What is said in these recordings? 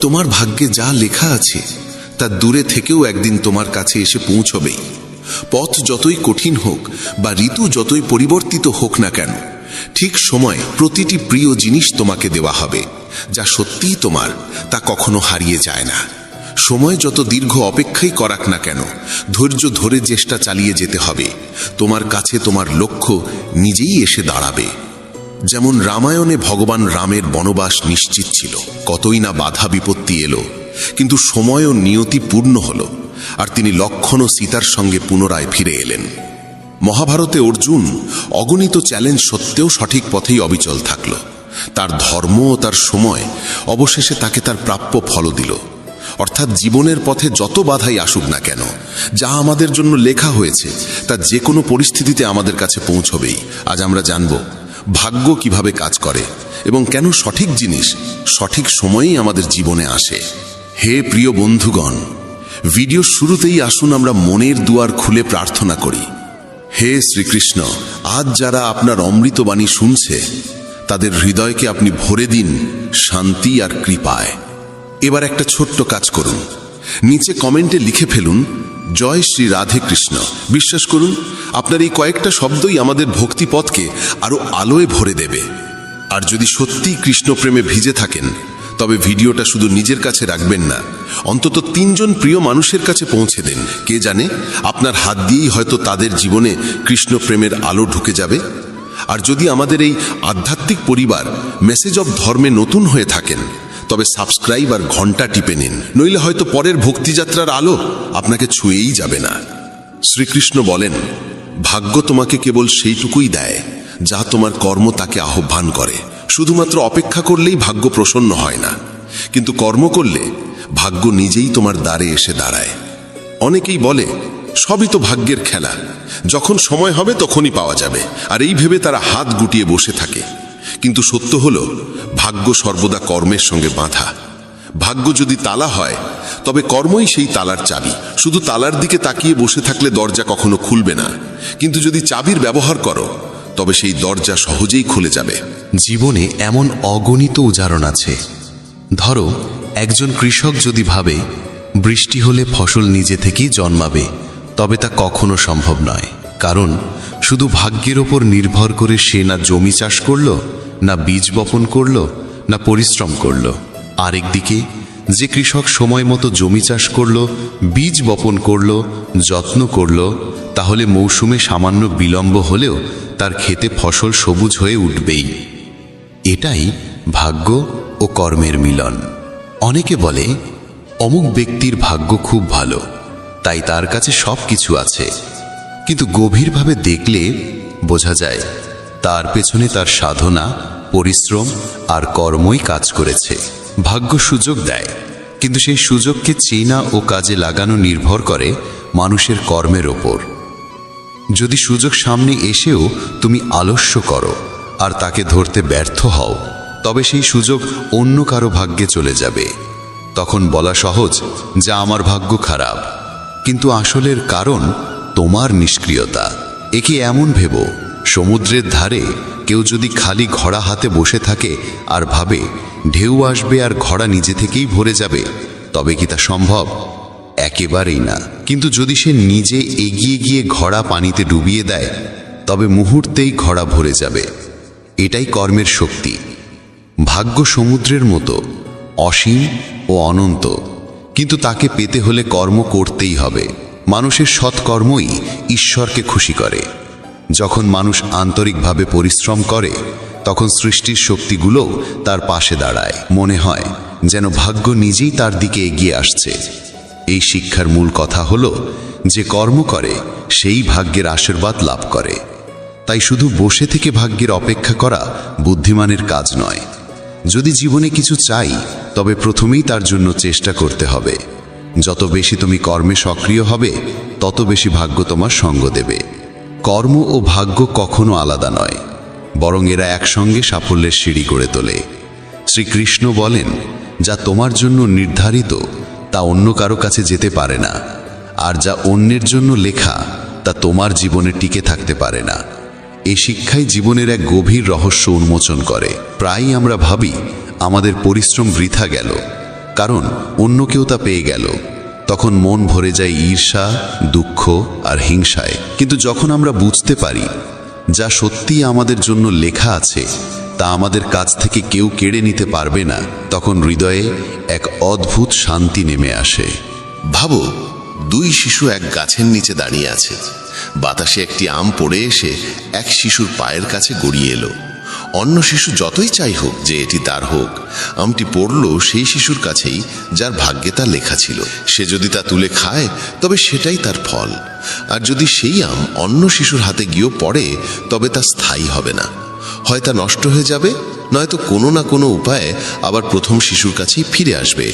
তোমার ভাগ্যে যা লেখা আছে তা দূরে থেকেও একদিন তোমার কাছে এসে পৌঁছবেই। পথ যতই কঠিন হোক বা ঋতু যতই পরিবর্তিত হোক না কেন, ঠিক সময়ে প্রতিটি প্রিয় জিনিস তোমাকে দেওয়া হবে। যা সত্যিই তোমার, তা কখনো হারিয়ে যায় না। সময় যত দীর্ঘ অপেক্ষাই করাক না কেন, ধৈর্য ধরে চেষ্টা চালিয়ে যেতে হবে। তোমার কাছে তোমার লক্ষ্য নিজেই এসে দাঁড়াবে। যেমন রামায়ণে ভগবান রামের বনবাস নিশ্চিত ছিল, কতই না বাধা বিপত্তি এলো, কিন্তু সময় ও নিয়তি পূর্ণ হল, আর তিনি লক্ষ্মণ ও সীতার সঙ্গে পুনরায় ফিরে এলেন। মহাভারতে অর্জুন অগণিত চ্যালেঞ্জ সত্ত্বেও সঠিক পথেই অবিচল থাকল। তার ধর্ম ও তার সময় অবশেষে তাকে তার প্রাপ্য ফল দিল। অর্থাৎ জীবনের পথে যত বাধাই আসুক না কেন, যা আমাদের জন্য লেখা হয়েছে তা যে কোনো পরিস্থিতিতে আমাদের কাছে পৌঁছবেই। আজ আমরা জানব ভাগ্য কিভাবে কাজ করে এবং কেন সঠিক জিনিস সঠিক সময়েই আমাদের জীবনে আসে। হে প্রিয় বন্ধুগণ, ভিডিও শুরুতেই আসুন আমরা মনের দুয়ার খুলে প্রার্থনা করি। হে শ্রীকৃষ্ণ, আজ যারা আপনার অমৃতবাণী শুনছে তাদের হৃদয়কে আপনি ভরে দিন শান্তি আর কৃপায়। এবার একটা ছোট্ট কাজ করুন, নিচে কমেন্টে লিখে ফেলুন জয় শ্রী রাধে কৃষ্ণ। বিশ্বাস করুন, আপনার এই কয়েকটা শব্দই আমাদের ভক্তিপথকে আরো আলোয় ভরে দেবে। আর যদি সত্যিই কৃষ্ণ প্রেমে ভিজে থাকেন, তবে ভিডিওটা শুধু নিজের কাছে রাখবেন না, অন্তত 3 জন প্রিয় মানুষের কাছে পৌঁছে দেন। কে জানে, আপনার হাত দিয়েই হয়তো তাদের জীবনে কৃষ্ণ প্রেমের আলো ঢুকে যাবে। আর যদি আমাদের এই আধ্যাত্মিক পরিবার মেসেজ অব ধর্মে নতুন হয়ে থাকেন, তবে সাবস্ক্রাইব আর ঘন্টা টিপে নিন, নইলে হয়তো পরের ভক্তিযাত্রার আলো আপনাকে ছুঁয়েই যাবে না। শ্রীকৃষ্ণ বলেন, ভাগ্য তোমাকে কেবল সেইটুকুই দেয় যা তোমার কর্ম তাকে আহ্বান করে। শুধুমাত্র অপেক্ষা করলেই ভাগ্য প্রসন্ন হয় না, কিন্তু কর্ম করলে ভাগ্য নিজেই তোমার দ্বারে এসে দাঁড়ায়। অনেকেই বলে সবই তো ভাগ্যের খেলা, যখন সময় হবে তখনই পাওয়া যাবে, আর এই ভেবে তারা হাত গুটিয়ে বসে থাকে। কিন্তু সত্য হলো, ভাগ্য সর্বদা কর্মের সঙ্গে বাঁধা। ভাগ্য যদি তালা হয়, তবে কর্মই সেই তালার চাবি। শুধু তালার দিকে তাকিয়ে বসে থাকলে দরজা কখনো খুলবে না, কিন্তু যদি চাবির ব্যবহার করো, তবে সেই দরজা সহজেই খুলে যাবে। জীবনে এমন অগণিত উদাহরণ আছে। ধরো, একজন কৃষক যদি ভাবে বৃষ্টি হলে ফসল নিজে থেকেই জন্মাবে, তবে তা কখনো সম্ভব নয়। কারণ শুধু ভাগ্যের ওপর নির্ভর করে সে না জমি চাষ করলো, না বীজ বপন করলো, না পরিশ্রম করলো। আরেকদিকে যে কৃষক সময় মতো জমি চাষ করলো, বীজ বপন করলো, যত্ন করলো, তাহলে মৌসুমে সামান্য বিলম্ব হলেও তার ক্ষেতে ফসল সবুজ হয়ে উঠবেই। এটাই ভাগ্য ও কর্মের মিলন। অনেকে বলে অমুক ব্যক্তির ভাগ্য খুব ভালো, তাই তার কাছে সব কিছু আছে, কিন্তু গভীরভাবে দেখলে বোঝা যায় তার পেছনে তার সাধনা, পরিশ্রম আর কর্মই কাজ করেছে। ভাগ্য সুযোগ দেয়, কিন্তু সেই সুযোগকে চেনা ও কাজে লাগানো নির্ভর করে মানুষের কর্মের ওপর। যদি সুযোগ সামনে এসেও তুমি আলস্য করো আর তাকে ধরতে ব্যর্থ হও, তবে সেই সুযোগ অন্য কারো ভাগ্যে চলে যাবে। তখন বলা সহজ যা আমার ভাগ্য খারাপ, কিন্তু আসলের কারণ তোমার নিষ্ক্রিয়তা। একে এমন ভেবো, সমুদ্রের ধারে কেউ যদি খালি ঘোড়া হাতে বসে থাকে আর ভাবে ঢেউ আসবে আর ঘোড়া নিজে থেকেই ভরে যাবে, তবে কি তা সম্ভব? একেবারেই না। কিন্তু যদি সে নিজে এগিয়ে গিয়ে ঘোড়া পানিতে ডুবিয়ে দেয়, তবে মুহূর্তেই ঘোড়া ভরে যাবে। এটাই কর্মের শক্তি। ভাগ্য সমুদ্রের মতো অসীম ও অনন্ত, কিন্তু তাকে পেতে হলে কর্ম করতেই হবে। মানুষের সৎকর্মই ঈশ্বরকে খুশি করে। যখন মানুষ আন্তরিকভাবে পরিশ্রম করে, তখন সৃষ্টির শক্তিগুলোও তার পাশে দাঁড়ায়। মনে হয় যেন ভাগ্য নিজেই তার দিকে এগিয়ে আসছে। এই শিক্ষার মূল কথা হলো, যে কর্ম করে সেই ভাগ্যের আশীর্বাদ লাভ করে। তাই শুধু বসে থেকে ভাগ্যের অপেক্ষা করা বুদ্ধিমানের কাজ নয়। যদি জীবনে কিছু চাই, তবে প্রথমেই তার জন্য চেষ্টা করতে হবে। যত বেশি তুমি কর্মে সক্রিয় হবে, তত বেশি ভাগ্য তোমার সঙ্গ দেবে। কর্ম ও ভাগ্য কখনো আলাদা নয়, বরং এরা একসঙ্গে সাফল্যের সিঁড়ি গড়ে তোলে। শ্রীকৃষ্ণ বলেন, যা তোমার জন্য নির্ধারিত তা অন্য কারো কাছে যেতে পারে না, আর যা অন্যের জন্য লেখা তা তোমার জীবনে টিকে থাকতে পারে না। এই শিক্ষাই জীবনের এক গভীর রহস্য উন্মোচন করে। প্রায়ই আমরা ভাবি আমাদের পরিশ্রম বৃথা গেল, কারণ অন্য কেউ তা পেয়ে গেল। তখন মন ভরে যায় ঈর্ষা, দুঃখ আর হিংসায়। কিন্তু যখন আমরা বুঝতে পারি যা সত্যিই আমাদের জন্য লেখা আছে তা আমাদের কাছ থেকে কেউ কেড়ে নিতে পারবে না, তখন হৃদয়ে এক অদ্ভুত শান্তি নেমে আসে। ভাবো, দুই শিশু এক গাছের নিচে দাঁড়িয়ে আছে। বাতাসে একটি আম পড়ে এসে এক শিশুর পায়ের কাছে গড়িয়ে এলো। অন্য শিশু যতই চাই হোক যে এটি তার হোক, আমটি পড়ল সেই শিশুর কাছেই যার ভাগ্যে তা লেখা ছিল। সে যদি তা তুলে খায় তবে সেটাই তার ফল, আর যদি সেই আম অন্য শিশুর হাতে গিয়েও পড়ে তবে তা স্থায়ী হবে না। হয় তা নষ্ট হয়ে যাবে, নয়তো কোনো না কোনো উপায়ে আবার প্রথম শিশুর কাছেই ফিরে আসবে।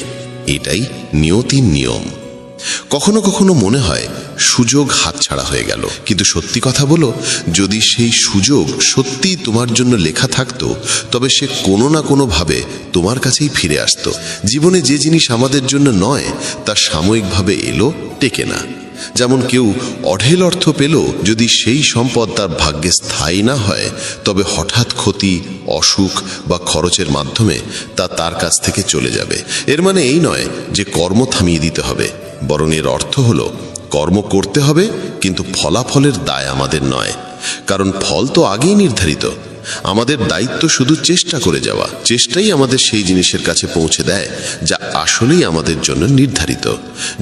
এটাই নিয়তির নিয়ম। কখনো কখনো মনে হয় সুযোগ হাতছাড়া হয়ে গেল, কিন্তু সত্যি কথা বলো, যদি সেই সুযোগ সত্যিই তোমার জন্য লেখা থাকতো তবে সে কোনো না কোনোভাবে তোমার কাছেই ফিরে আসতো। জীবনে যে জিনিস আমাদের জন্য নয় তা সাময়িকভাবে এলো, টেকে না। যেমন কেউ অঢেল অর্থ পেল, যদি সেই সম্পদ তার ভাগ্যে স্থায়ী না হয় তবে হঠাৎ ক্ষতি, অসুখ বা খরচের মাধ্যমে তা তার কাছ থেকে চলে যাবে। এর মানে এই নয় যে কর্ম থামিয়ে দিতে হবে, বরং এর অর্থ হলো কর্ম করতে হবে, কিন্তু ফলাফলের দায় আমাদের নয়, কারণ ফল তো আগেই নির্ধারিত। আমাদের দায়িত্ব শুধু চেষ্টা করে যাওয়া। চেষ্টাই আমাদের সেই জিনিসের কাছে পৌঁছে দেয় যা আসলেই আমাদের জন্য নির্ধারিত।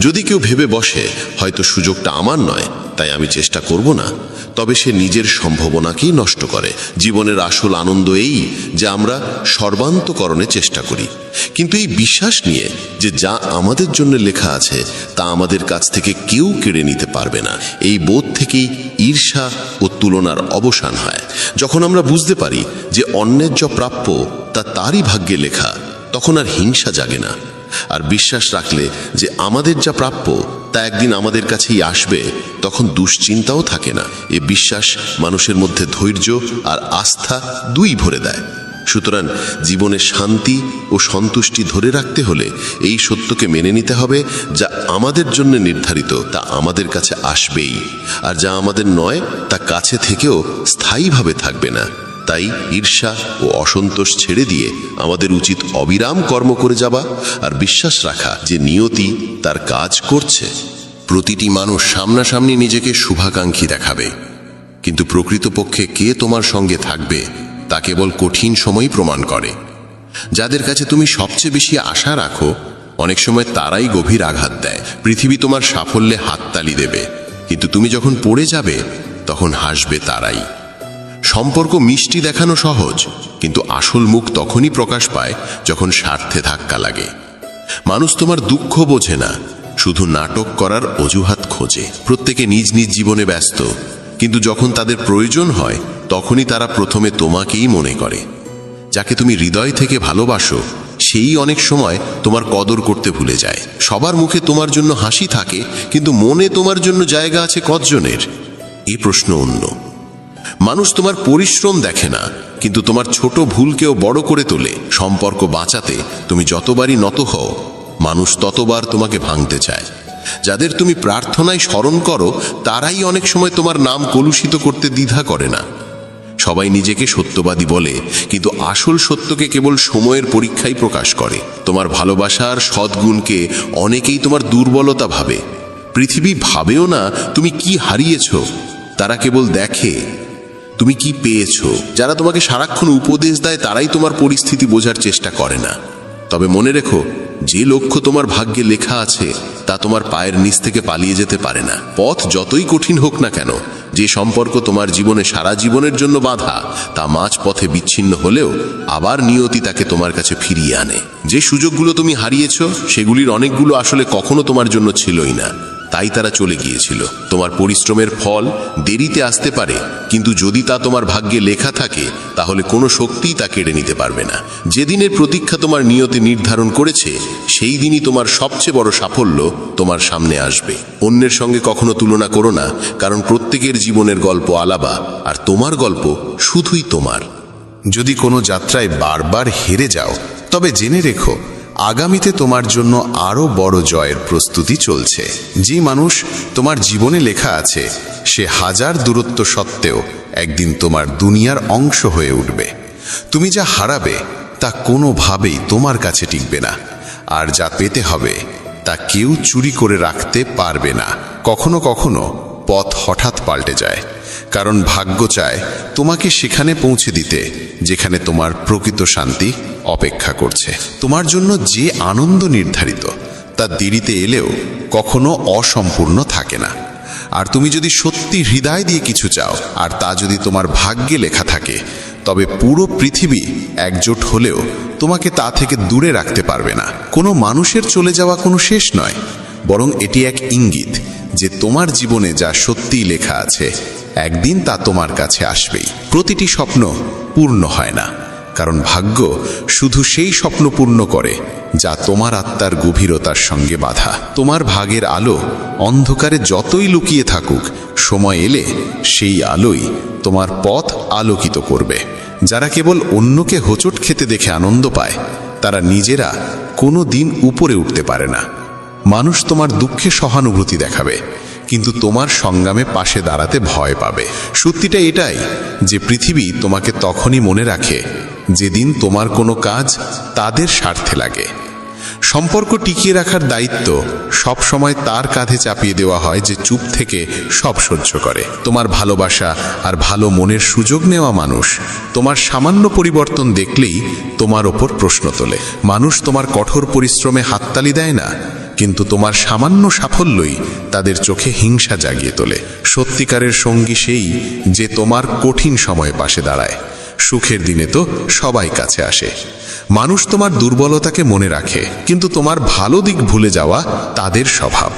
যদি কেউ ভেবে বসে হয়তো সুযোগটা আমার নয় তাই আমি চেষ্টা করব না, তবে সে নিজের সম্ভাবনাকেই নষ্ট করে। জীবনের আসল আনন্দ এই যে আমরা সর্বান্তকরণে চেষ্টা করি, কিন্তু এই বিশ্বাস নিয়ে যে যা আমাদের জন্য লেখা আছে তা আমাদের কাছ থেকে কেউ কেড়ে নিতে পারবে না। এই বোধ থেকেই ঈর্ষা ও তুলনার অবসান হয়। যখন আমরা বুঝতে পারি যে অন্যের যা প্রাপ্য তা তারই ভাগ্যে লেখা, তখন আর হিংসা জাগে না। আর বিশ্বাস রাখলে যে আমাদের যা প্রাপ্য তা একদিন আমাদের কাছেই আসবে, তখন দুশ্চিন্তাও থাকে না। এ বিশ্বাস মানুষের মধ্যে ধৈর্য আর আস্থা দুই ভরে দেয়। সুতরাং জীবনে শান্তি ও সন্তুষ্টি ধরে রাখতে হলে এই সত্যকে মেনে নিতে হবে, যা আমাদের জন্য নির্ধারিত তা আমাদের কাছে আসবেই, আর যা আমাদের নয় তা কাছে থেকেও স্থায়ীভাবে থাকবে না। তাই ঈর্ষা ও অসন্তোষ ছেড়ে দিয়ে আমাদের উচিত অবিরাম কর্ম করে যাওয়া আর বিশ্বাস রাখা যে নিয়তি তার কাজ করছে। প্রতিটি মানুষ সামনাসামনি নিজেকে শুভাকাঙ্ক্ষী দেখাবে, কিন্তু প্রকৃতপক্ষে কে তোমার সঙ্গে থাকবে তা কেবল কঠিন সময়ই প্রমাণ করে। যাদের কাছে তুমি সবচেয়ে বেশি আশা রাখো অনেক সময় তারাই গভীর আঘাত দেয়। পৃথিবী তোমার সাফল্যে হাততালি দেবে, কিন্তু তুমি যখন পড়ে যাবে তখন হাসবে তারাই। সম্পর্ক মিষ্টি দেখানো সহজ, কিন্তু আসল মুখ তখনই প্রকাশ পায় যখন স্বার্থে ধাক্কা লাগে। মানুষ তোমার দুঃখ বোঝে না, শুধু নাটক করার অজুহাত খোঁজে। প্রত্যেকে নিজ নিজ জীবনে ব্যস্ত, কিন্তু যখন তাদের প্রয়োজন হয় তখনই তারা প্রথমে তোমাকেই মনে করে। যাকে তুমি হৃদয় থেকে ভালোবাসো সেই অনেক সময় তোমার কদর করতে ভুলে যায়। সবার মুখে তোমার জন্য হাসি থাকে, কিন্তু মনে তোমার জন্য জায়গা আছে কতজনের? এই প্রশ্ন অন্য। মানুষ তোমার পরিশ্রম দেখে না, কিন্তু তোমার ছোট ভুলকেও বড় করে তোলে। সম্পর্ক বাঁচাতে তুমি যতবারই নত হও, মানুষ ততবার তোমাকে ভাঙতে চায়। যাদের তুমি প্রার্থনায় স্মরণ করো তারাই অনেক সময় তোমার নাম কলুষিত করতে দ্বিধা করে না। সবাই নিজেকে সত্যবাদী বলে, কিন্তু আসল সত্যকে কেবল সময়ের পরীক্ষাই প্রকাশ করে। তোমার ভালোবাসার সদ্গুণকে অনেকেই তোমার দুর্বলতা ভাবে। পৃথিবী ভাবেও না তুমি কি হারিয়েছ, তারা কেবল দেখে তুমি কি পেয়েছ। যারা তোমাকে সারাক্ষণ উপদেশ দেয় তারাই তোমার পরিস্থিতি বোঝার চেষ্টা করে না। তবে মনে রেখো, যে লক্ষ্য তোমার ভাগ্যে লেখা আছে তা তোমার পায়ের নিচ থেকে পালিয়ে যেতে পারে না। পথ যতই কঠিন হোক না কেন, যে সম্পর্ক তোমার জীবনে সারা জীবনের জন্য বাঁধা তা মাঝ পথে বিচ্ছিন্ন হলেও আবার নিয়তি তাকে তোমার কাছে ফিরিয়ে আনে। যে সুযোগগুলো তুমি হারিয়েছ সেগুলির অনেকগুলো আসলে কখনো তোমার জন্য ছিলই না, তাই তারা চলে গিয়েছিল। তোমার পরিশ্রমের ফল দেরিতে আসতে পারে, কিন্তু যদি তা তোমার ভাগ্যে লেখা থাকে তাহলে কোনো শক্তিই তা কেড়ে নিতে পারবে না। যেদিনের প্রতীক্ষা তোমার নিয়তি নির্ধারণ করেছে সেই দিনই তোমার সবচেয়ে বড় সাফল্য তোমার সামনে আসবে। অন্যের সঙ্গে কখনো তুলনা করো না, কারণ প্রত্যেকের জীবনের গল্প আলাদা, আর তোমার গল্প শুধুই তোমার। যদি কোনো যাত্রায় বারবার হেরে যাও তবে জেনে রেখো আগামীতে তোমার জন্য আরো বড় জয়ের প্রস্তুতি চলছে। যে মানুষ তোমার জীবনে লেখা আছে সে হাজার দূরত্ব সত্ত্বেও একদিন তোমার দুনিয়ার অংশ হয়ে উঠবে। তুমি যা হারাবে তা কোনোভাবেই তোমার কাছে টিকবে না, আর যা পেতে হবে তা কেউ চুরি করে রাখতে পারবে না। কখনো কখনো পথ হঠাৎ পাল্টে যায়, কারণ ভাগ্য চায় তোমাকে সেখানে পৌঁছে দিতে যেখানে তোমার প্রকৃত শান্তি অপেক্ষা করছে। তোমার জন্য যে আনন্দ নির্ধারিত তা দেরিতে এলেও কখনো অসম্পূর্ণ থাকে না। আর তুমি যদি সত্যি হৃদয় দিয়ে কিছু চাও, আর তা যদি তোমার ভাগ্যে লেখা থাকে, তবে পুরো পৃথিবী একজোট হলেও তোমাকে তা থেকে দূরে রাখতে পারবে না। কোনো মানুষের চলে যাওয়া কোনো শেষ নয়, বরং এটি এক ইঙ্গিত যে তোমার জীবনে যা সত্যিই লেখা আছে একদিন তা তোমার কাছে আসবেই। প্রতিটি স্বপ্ন পূর্ণ হয় না, কারণ ভাগ্য শুধু সেই স্বপ্ন পূর্ণ করে যা তোমার আত্মার গভীরতার সঙ্গে বাঁধা। তোমার ভাগের আলো অন্ধকারে যতই লুকিয়ে থাকুক, সময় এলে সেই আলোই তোমার পথ আলোকিত করবে। যারা কেবল অন্যকে হোঁচট খেতে দেখে আনন্দ পায়, তারা নিজেরা কোনো দিন উপরে উঠতে পারে না। মানুষ তোমার দুঃখে সহানুভূতি দেখাবে, কিন্তু তোমার সংগ্রামে পাশে দাঁড়াতে ভয় পাবে। সত্যিটা এটাই যে পৃথিবী তোমাকে তখনই মনে রাখে যেদিন তোমার কোনো কাজ তাদের স্বার্থে লাগে। সম্পর্ক টিকিয়ে রাখার দায়িত্ব সব সময় তার কাঁধে চাপিয়ে দেওয়া হয় যে চুপ থেকে সব সহ্য করে। তোমার ভালোবাসা আর ভালো মনের সুযোগ নেওয়া মানুষ তোমার সামান্য পরিবর্তন দেখলেই তোমার ওপর প্রশ্ন তোলে। মানুষ তোমার কঠোর পরিশ্রমে হাততালি দেয় না, কিন্তু তোমার সামান্য সাফল্যই তাদের চোখে হিংসা জাগিয়ে তোলে। সত্যিকারের সঙ্গী সেই যে তোমার কঠিন সময়ে পাশে দাঁড়ায়। সুখের দিনে তো সবাই কাছে আসে। মানুষ তোমার দুর্বলতাকে মনে রাখে, কিন্তু তোমার ভালো দিক ভুলে যাওয়া তাদের স্বভাব।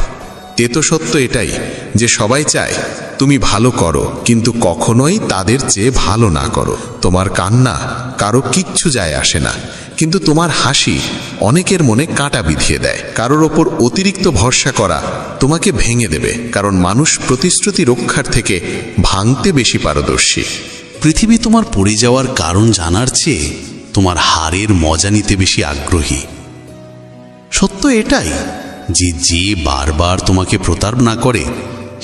তেতো সত্য এটাই যে সবাই চায় তুমি ভালো করো, কিন্তু কখনোই তাদের চেয়ে ভালো না করো। তোমার কান্না কারো কিচ্ছু যায় আসে না, কিন্তু তোমার হাসি অনেকের মনে কাঁটা বিঁধিয়ে দেয়। কারোর ওপর অতিরিক্ত ভরসা করা তোমাকে ভেঙে দেবে, কারণ মানুষ প্রতিশ্রুতি রক্ষার থেকে ভাঙতে বেশি পারদর্শী। পৃথিবী তোমার পড়ে যাওয়ার কারণ জানার চেয়ে তোমার হারের মজা নিতে বেশি আগ্রহী। সত্য এটাই যে যে বারবার তোমাকে প্রতারণা করে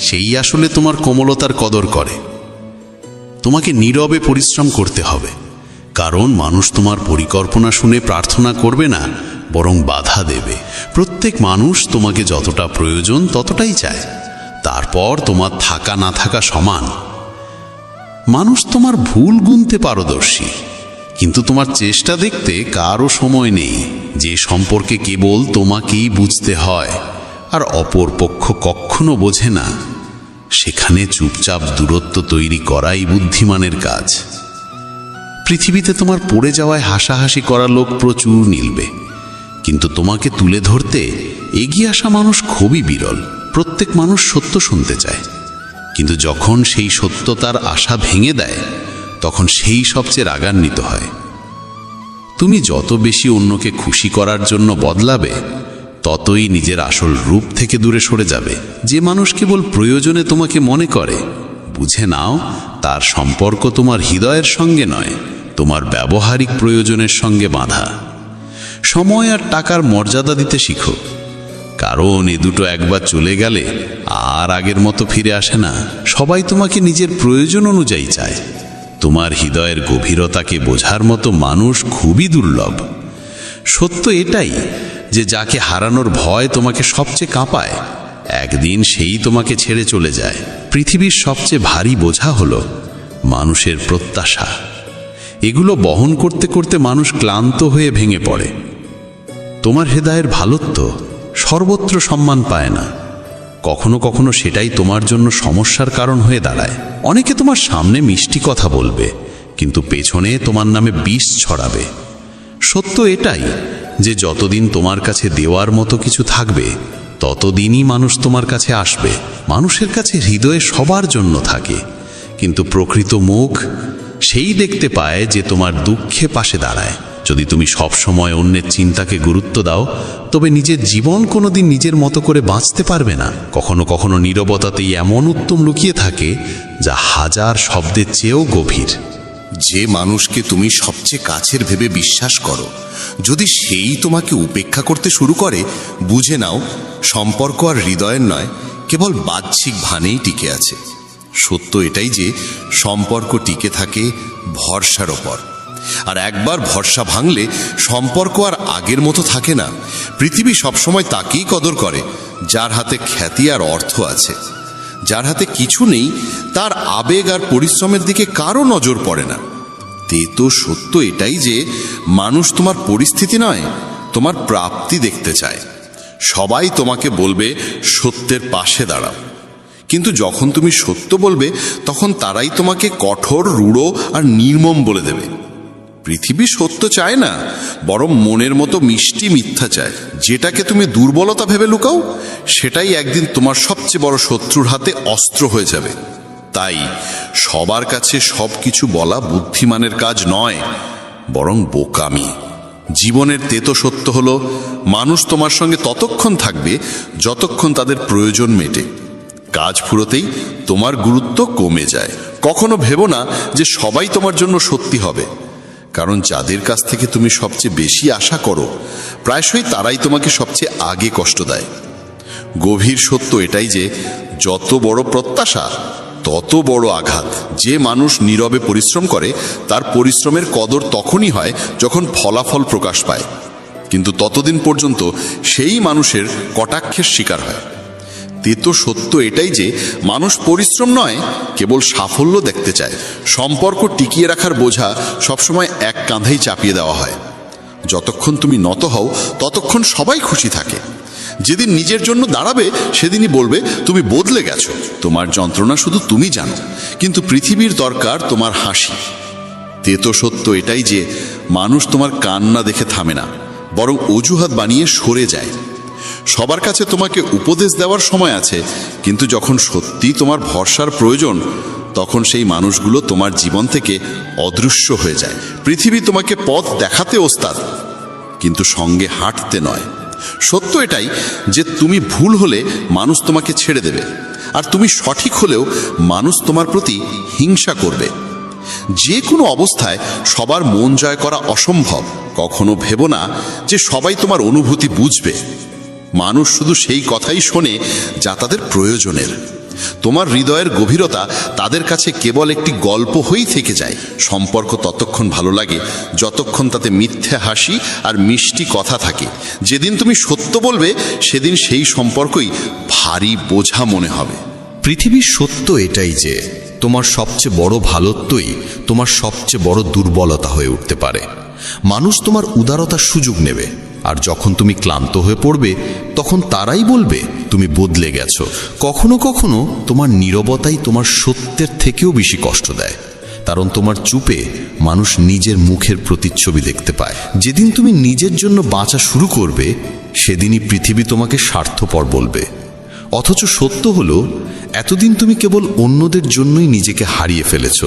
সেই আসলে তোমার কোমলতার কদর করে। তোমাকে নীরবে পরিশ্রম করতে হবে, কারণ মানুষ তোমার পরিকল্পনা শুনে প্রার্থনা করবে না, বরং বাধা দেবে। প্রত্যেক মানুষ তোমাকে যতটা প্রয়োজন ততটাই চায়, তারপর তোমার থাকা না থাকা সমান। মানুষ তোমার ভুল গুনতে পারদর্শী, কিন্তু তোমার চেষ্টা দেখতে কারও সময় নেই। যে সম্পর্কে কেবল তোমাকেই বুঝতে হয় আর অপর পক্ষ কখনো বোঝে না, সেখানে চুপচাপ দূরত্ব তৈরি করাই বুদ্ধিমানের কাজ। পৃথিবীতে তোমার পড়ে যাওয়ায় হাসাহাসি করা লোক প্রচুর মিলবে, কিন্তু তোমাকে তুলে ধরতে এগিয়ে আসা মানুষ খুবই বিরল। প্রত্যেক মানুষ সত্য শুনতে চায়, কিন্তু যখন সেই সত্য তার আশা ভেঙে দেয়, তখন সেই সবচেয়ে রাগান্বিত হয়। তুমি যত বেশি অন্যকে খুশি করার জন্য বদলাবে, ততই নিজের আসল রূপ থেকে দূরে সরে যাবে। যে মানুষ কেবল প্রয়োজনে তোমাকে মনে করে, বুঝে নাও তার সম্পর্ক তোমার হৃদয়ের সঙ্গে নয়, তোমার ব্যবহারিক প্রয়োজনের সঙ্গে বাঁধা। সময় আর টাকার মর্যাদা দিতে শিখো, কারণ এ দুটো একবার চলে গেলে আর আগের মতো ফিরে আসে না। সবাই তোমাকে নিজের প্রয়োজন অনুযায়ী চায়। তোমার হৃদয়ের গভীরতাকে বোঝার মতো মানুষ খুবই দুর্লভ। সত্য এটাই যে যাকে হারানোর ভয় তোমাকে সবচেয়ে কাঁপায়, একদিন সেই তোমাকে ছেড়ে চলে যায়। পৃথিবীর সবচেয়ে ভারী বোঝা হলো মানুষের প্রত্যাশা। এগুলো বহন করতে করতে মানুষ ক্লান্ত হয়ে ভেঙে পড়ে। তোমার হৃদয়ের ভালোত্ব সর্বত্র সম্মান পায় না। কখনো কখনো সেটাই তোমার জন্য সমস্যার কারণ হয়ে দাঁড়ায়। অনেকে তোমার সামনে মিষ্টি কথা বলবে, কিন্তু পেছনে তোমার নামে বিষ ছড়াবে। সত্য এটাই যে যতদিন তোমার কাছে দেওয়ার মতো কিছু থাকবে, ততদিনই মানুষ তোমার কাছে আসবে। মানুষের কাছে হৃদয়ে সবার জন্য থাকে, কিন্তু প্রকৃত মুখ সেই দেখতে পায় যে তোমার দুঃখে পাশে দাঁড়ায়। যদি তুমি সব সময় অন্যের চিন্তাকে গুরুত্ব দাও, তবে নিজের জীবন কোনোদিন নিজের মতো করে বাঁচতে পারবে না। কখনো কখনো নীরবতাতেই এমন উত্তম লুকিয়ে থাকে যা হাজার শব্দের চেয়েও গভীর। যে মানুষকে তুমি সবচেয়ে কাছের ভেবে বিশ্বাস করো, যদি সেই তোমাকে উপেক্ষা করতে শুরু করে, বুঝে নাও সম্পর্ক আর হৃদয়ের নয়, কেবল বাহ্যিক ভানেই টিকে আছে। সত্য এটাই যে সম্পর্ক টিকে থাকে ভরসার ওপর। আর একবার ভরসা ভাঙলে সম্পর্ক আর আগের মতো থাকে না। পৃথিবী সবসময় তাকেই কদর করে যার হাতে খ্যাতি আর অর্থ আছে। যার হাতে কিছু নেই তার আবেগ আর পরিশ্রমের দিকে কারো নজর পড়ে না। তো সত্য এটাই যে মানুষ তোমার পরিস্থিতি নয়, তোমার প্রাপ্তি দেখতে চায়। সবাই তোমাকে বলবে সত্যের পাশে দাঁড়াও, কিন্তু যখন তুমি সত্য বলবে তখন তারাই তোমাকে কঠোর, রূঢ় আর নির্মম বলে দেবে। পৃথিবী সত্য চায় না, বরং মনের মতো মিষ্টি মিথ্যা চায়। যেটাকে তুমি দুর্বলতা ভেবে লুকাও, সেটাই একদিন তোমার সবচেয়ে বড় শত্রুর হাতে অস্ত্র হয়ে যাবে। তাই সবার কাছে সব কিছু বলা বুদ্ধিমানের কাজ নয়, বরং বোকামি। জীবনের তেতো সত্য হলো মানুষ তোমার সঙ্গে ততক্ষণ থাকবে যতক্ষণ তাদের প্রয়োজন মেটে। কাজ ফুরোতেই তোমার গুরুত্ব কমে যায়। কখনো ভেবো না যে সবাই তোমার জন্য সত্যি হবে, কারণ যাদের কাছ থেকে তুমি সবচেয়ে বেশি আশা করো প্রায়শই তারাই তোমাকে সবচেয়ে আগে কষ্ট দেয়। গভীর সত্য এটাই যে যত বড় প্রত্যাশা তত বড় আঘাত। যে মানুষ নীরবে পরিশ্রম করে তার পরিশ্রমের কদর তখনই হয় যখন ফলাফল প্রকাশ পায়, কিন্তু ততদিন পর্যন্ত সেই মানুষের কটাক্ষের শিকার হয়। তেতো সত্য এটাই যে মানুষ পরিশ্রম নয়, কেবল সাফল্য দেখতে চায়। সম্পর্ক টিকিয়ে রাখার বোঝা সবসময় এক কাঁধেই চাপিয়ে দেওয়া হয়। যতক্ষণ তুমি নত হও ততক্ষণ সবাই খুশি থাকে। যেদিন নিজের জন্য দাঁড়াবে সেদিনই বলবে তুমি বদলে গেছো। তোমার যন্ত্রণা শুধু তুমি জানো, কিন্তু পৃথিবীর দরকার তোমার হাসি। তেতো সত্য এটাই যে মানুষ তোমার কান্না দেখে থামে না, বরং অজুহাত বানিয়ে সরে যায়। সবার কাছে তোমাকে উপদেশ দেওয়ার সময় আছে, কিন্তু যখন সত্যি তোমার ভরসার প্রয়োজন তখন সেই মানুষগুলো তোমার জীবন থেকে অদৃশ্য হয়ে যায়। পৃথিবী তোমাকে পথ দেখাতে ওস্তাদ, কিন্তু সঙ্গে হাঁটতে নয়। সত্য এটাই যে তুমি ভুল হলে মানুষ তোমাকে ছেড়ে দেবে, আর তুমি সঠিক হলেও মানুষ তোমার প্রতি হিংসা করবে। যে কোনো অবস্থায় সবার মন জয় করা অসম্ভব। কখনো ভেবো না যে সবাই তোমার অনুভূতি বুঝবে। মানুষ শুধু সেই কথাই শোনে যা তাদের প্রয়োজনের। তোমার হৃদয়ের গভীরতা তাদের কাছে কেবল একটি গল্প হয়েই থেকে যায়। সম্পর্ক ততক্ষণ ভালো লাগে যতক্ষণ তাতে মিথ্যে হাসি আর মিষ্টি কথা থাকে। যেদিন তুমি সত্য বলবে সেদিন সেই সম্পর্কই ভারী বোঝা মনে হবে। পৃথিবীর সত্য এটাই যে তোমার সবচেয়ে বড় ভালোত্বই তোমার সবচেয়ে বড় দুর্বলতা হয়ে উঠতে পারে। মানুষ তোমার উদারতার সুযোগ নেবে, আর যখন তুমি ক্লান্ত হয়ে পড়বে তখন তারাই বলবে তুমি বদলে গেছো। কখনো কখনো তোমার নীরবতাই তোমার সত্যের থেকেও বেশি কষ্ট দেয়, কারণ তোমার চুপে মানুষ নিজের মুখের প্রতিচ্ছবি দেখতে পায়। যেদিন তুমি নিজের জন্য বাঁচা শুরু করবে সেদিনই পৃথিবী তোমাকে স্বার্থপর বলবে। অথচ সত্য হলো এতদিন তুমি কেবল অন্যদের জন্যই নিজেকে হারিয়ে ফেলেছ।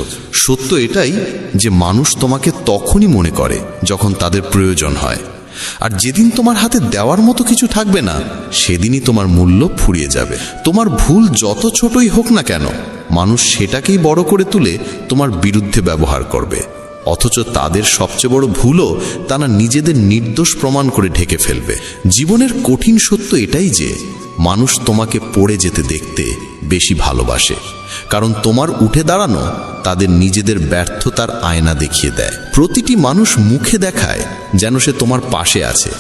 সত্য এটাই যে মানুষ তোমাকে তখনই মনে করে যখন তাদের প্রয়োজন হয়, আর যেদিন তোমার হাতে দেওয়ার মতো কিছু থাকবে না সেদিনই তোমার মূল্য ফুরিয়ে যাবে। তোমার ভুল যত ছোটই হোক না কেন, মানুষ সেটাকেই বড় করে তুলে তোমার বিরুদ্ধে ব্যবহার করবে। অথচ তাদের সবচেয়ে বড় ভুলও তারা নিজেদের নির্দোষ প্রমাণ করে ঢেকে ফেলবে। জীবনের কঠিন সত্য এটাই যে মানুষ তোমাকে পড়ে যেতে দেখতে বেশি ভালোবাসে, কারণ তোমার উঠে দাঁড়ানো তাদের নিজেদের ব্যর্থতার আয়না দেখিয়ে দেয়। প্রতিটি মানুষ মুখে দেখায় যেন সে তোমার পাশে আছে,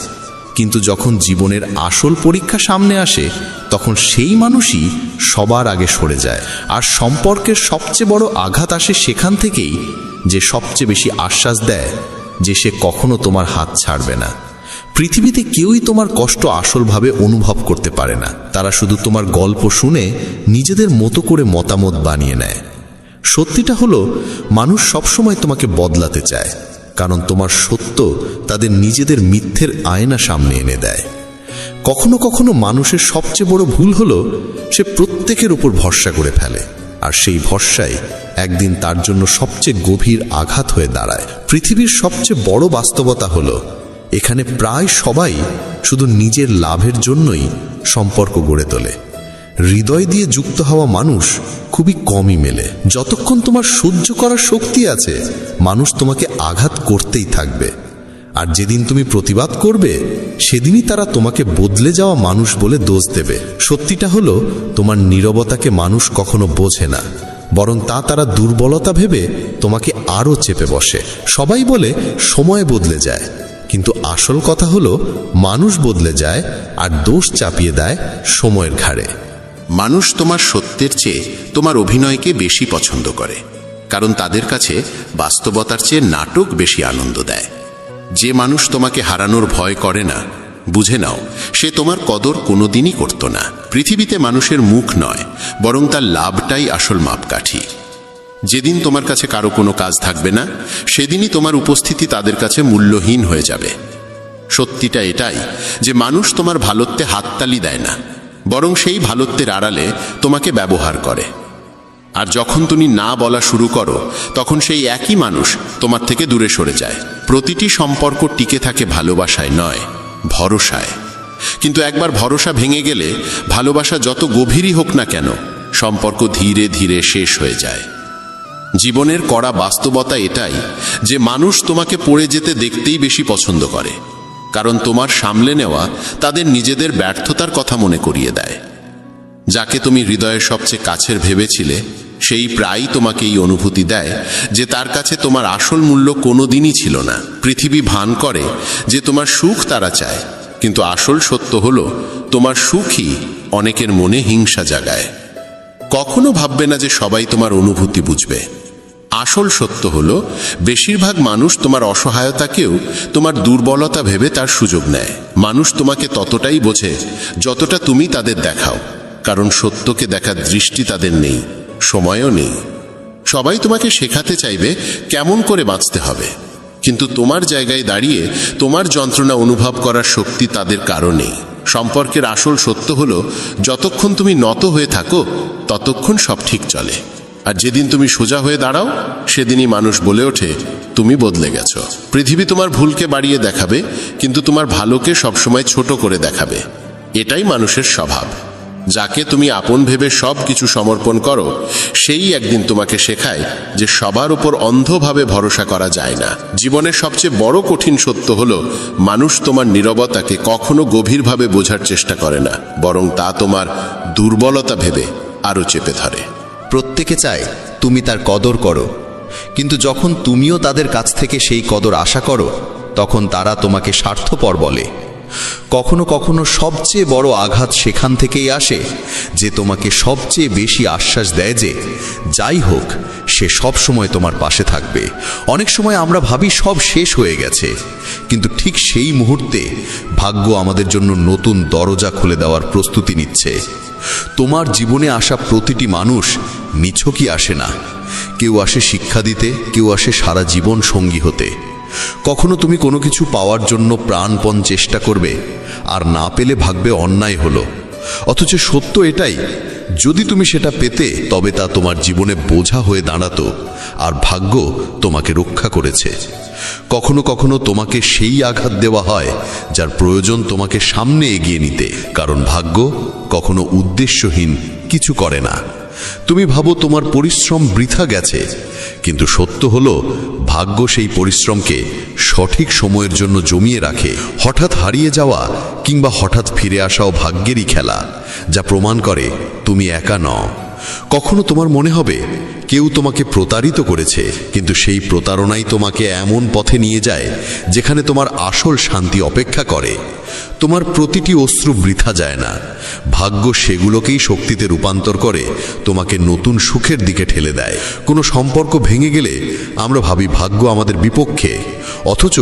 কিন্তু যখন জীবনের আসল পরীক্ষা সামনে আসে তখন সেই মানুষই সবার আগে সরে যায়। আর সম্পর্কের সবচেয়ে বড় আঘাত আসে সেখান থেকেই যে সবচেয়ে বেশি আশ্বাস দেয় যে সে কখনো তোমার হাত ছাড়বে না। পৃথিবীতে কেউই তোমার কষ্ট আসলভাবে অনুভব করতে পারে না। তারা শুধু তোমার গল্প শুনে নিজেদের মতো করে মতামত বানিয়ে নেয়। সত্যিটা হলো মানুষ সবসময় তোমাকে বদলাতে চায়, কারণ তোমার সত্য তাদের নিজেদের মিথ্যের আয়না সামনে এনে দেয়। কখনো কখনো মানুষের সবচেয়ে বড় ভুল হলো সে প্রত্যেকের উপর ভরসা করে ফেলে, আর সেই ভরসাই একদিন তার জন্য সবচেয়ে গভীর আঘাত হয়ে দাঁড়ায়। পৃথিবীর সবচেয়ে বড় বাস্তবতা হলো এখানে প্রায় সবাই শুধু নিজের লাভের জন্যই সম্পর্ক গড়ে তোলে। হৃদয় দিয়ে যুক্ত হওয়া মানুষ খুবই কমই মেলে। যতক্ষণ তোমার সহ্য করার শক্তি আছে মানুষ তোমাকে আঘাত করতেই থাকবে, আর যেদিন তুমি প্রতিবাদ করবে সেদিনই তারা তোমাকে বদলে যাওয়া মানুষ বলে দোষ দেবে। সত্যিটা হলো তোমার নীরবতাকে মানুষ কখনো বোঝে না, বরং তারা দুর্বলতা ভেবে তোমাকে আরও চেপে বসে। সবাই বলে সময় বদলে যায়, কিন্তু আসল কথা হলো মানুষ বদলে যায় আর দোষ চাপিয়ে দেয় সময়ের ঘাড়ে। মানুষ তোমার সত্যের চেয়ে তোমার অভিনয়কে বেশি পছন্দ করে, কারণ তাদের কাছে বাস্তবতার চেয়ে নাটক বেশি আনন্দ দেয়। যে মানুষ তোমাকে হারানোর ভয় করে না, বুঝে নাও সে তোমার কদর কোনোদিনই করত না। পৃথিবীতে মানুষের মুখ নয়, বরং তার লাভটাই আসল মাপকাঠি। যেদিন তোমার কাছে কারো কোনো কাজ থাকবে না, সেদিনই তোমার উপস্থিতি তাদের কাছে মূল্যহীন হয়ে যাবে। সত্যিটা এটাই যে মানুষ তোমার ভালোত্বে হাততালি দেয় না, বরং সেই ভালোত্বের আড়ালে তোমাকে ব্যবহার করে। আর যখন তুমি না বলা শুরু করো, তখন সেই একই মানুষ তোমার থেকে দূরে সরে যায়। প্রতিটি সম্পর্ক টিকে থাকে ভালোবাসায় নয়, ভরসায়। কিন্তু একবার ভরসা ভেঙে গেলে ভালোবাসা যত গভীরই হোক না কেন, সম্পর্ক ধীরে ধীরে শেষ হয়ে যায়। জীবনের কড়া বাস্তবতা এটাই যে মানুষ তোমাকে পড়ে যেতে দেখতেই বেশি পছন্দ করে, কারণ তোমার সামলে নেওয়া তাদের নিজেদের ব্যর্থতার কথা মনে করিয়ে দেয়। যাকে তুমি হৃদয়ের সবচেয়ে কাছের ভেবেছিলে, সেই প্রায়ই তোমাকে এই অনুভূতি দেয় যে তার কাছে তোমার আসল মূল্য কোনোদিনই ছিল না। পৃথিবী ভান করে যে তোমার সুখ তারা চায়, কিন্তু আসল সত্য হলো তোমার সুখই অনেকের মনে হিংসা জাগায়। কখনো ভাববে না যে সবাই তোমার অনুভূতি বুঝবে। আসল সত্য হলো বেশিরভাগ মানুষ তোমার অসহায়তাকেও তোমার দুর্বলতা ভেবে তার সুযোগ নেয়। মানুষ তোমাকে ততটাই বোঝে যতটা তুমি তাদের দেখাও, কারণ সত্যকে দেখার দৃষ্টি তাদের নেই, সময়ও নেই। সবাই তোমাকে শেখাতে চাইবে কেমন করে বাঁচতে হবে, কিন্তু তোমার জায়গায় দাঁড়িয়ে তোমার যন্ত্রণা অনুভব করার শক্তি তাদের কারণেই। সম্পর্কের আসল সত্য হলো যতক্ষণ তুমি নত হয়ে থাকো, ততক্ষণ সব ঠিক চলে। আর যেদিন তুমি সোজা হয়ে দাঁড়াও, সেদিনই মানুষ বলে ওঠে তুমি বদলে গেছো। পৃথিবী তোমার ভুলকে বাড়িয়ে দেখাবে, কিন্তু তোমার ভালোকে সবসময় ছোট করে দেখাবে। এটাই মানুষের স্বভাব। যাকে তুমি আপন ভেবে সব কিছু সমর্পণ করো, সেই একদিন তোমাকে শেখায় যে সবার উপর অন্ধভাবে ভরসা করা যায় না। জীবনের সবচেয়ে বড় কঠিন সত্য হলো মানুষ তোমার নীরবতাকে কখনো গভীরভাবে বোঝার চেষ্টা করে না, বরং তা তোমার দুর্বলতা ভেবে আরও চেপে ধরে। প্রত্যেকে চায় তুমি তার কদর করো, কিন্তু যখন তুমিও তাদের কাছ থেকে সেই কদর আশা করো, তখন তারা তোমাকে স্বার্থপর বলে। কখনো কখনো সবচেয়ে বড় আঘাত সেখান থেকেই আসে যে তোমাকে সবচেয়ে বেশি আশ্বাস দেয় যে যাই হোক সে সব সময় তোমার পাশে থাকবে। অনেক সময় আমরা ভাবি সব শেষ হয়ে গেছে, কিন্তু ঠিক সেই মুহূর্তে ভাগ্য আমাদের জন্য নতুন দরজা খুলে দেওয়ার প্রস্তুতি নিচ্ছে। তোমার জীবনে আসা প্রতিটি মানুষ নিছকই আসে না। কেউ আসে শিক্ষা দিতে, কেউ আসে সারা জীবন সঙ্গী হতে। কখনো তুমি কোনো কিছু পাওয়ার জন্য প্রাণপণ চেষ্টা করবে, আর না পেলে ভাববে অন্যায় হলো। অথচ সত্য এটাই, যদি তুমি সেটা পেতে তবে তা তোমার জীবনে বোঝা হয়ে দাঁড়াতো, আর ভাগ্য তোমাকে রক্ষা করেছে। কখনো কখনো তোমাকে সেই আঘাত দেওয়া হয় যার প্রয়োজন তোমাকে সামনে এগিয়ে নিতে, কারণ ভাগ্য কখনো উদ্দেশ্যহীন কিছু করে না। তুমি ভাবো তোমার পরিশ্রম বৃথা গেছে, কিন্তু সত্য হলো ভাগ্য সেই পরিশ্রমকে সঠিক সময়ের জন্য জমিয়ে রাখে। হঠাৎ হারিয়ে যাওয়া কিংবা হঠাৎ ফিরে আসাও ভাগ্যেরই খেলা, যা প্রমাণ করে তুমি একা নও। কখনো তোমার মনে হবে কেউ তোমাকে প্রতারিত করেছে, কিন্তু সেই প্রতারণাই তোমাকে এমন পথে নিয়ে যায় যেখানে তোমার আসল শান্তি অপেক্ষা করে। তোমার প্রতিটি অশ্রু বৃথা যায় না, ভাগ্য সেগুলোকেই শক্তিতে রূপান্তর করে তোমাকে নতুন সুখের দিকে ঠেলে দেয়। কোনো সম্পর্ক ভেঙে গেলে আমরা ভাবি ভাগ্য আমাদের বিপক্ষে, অথচ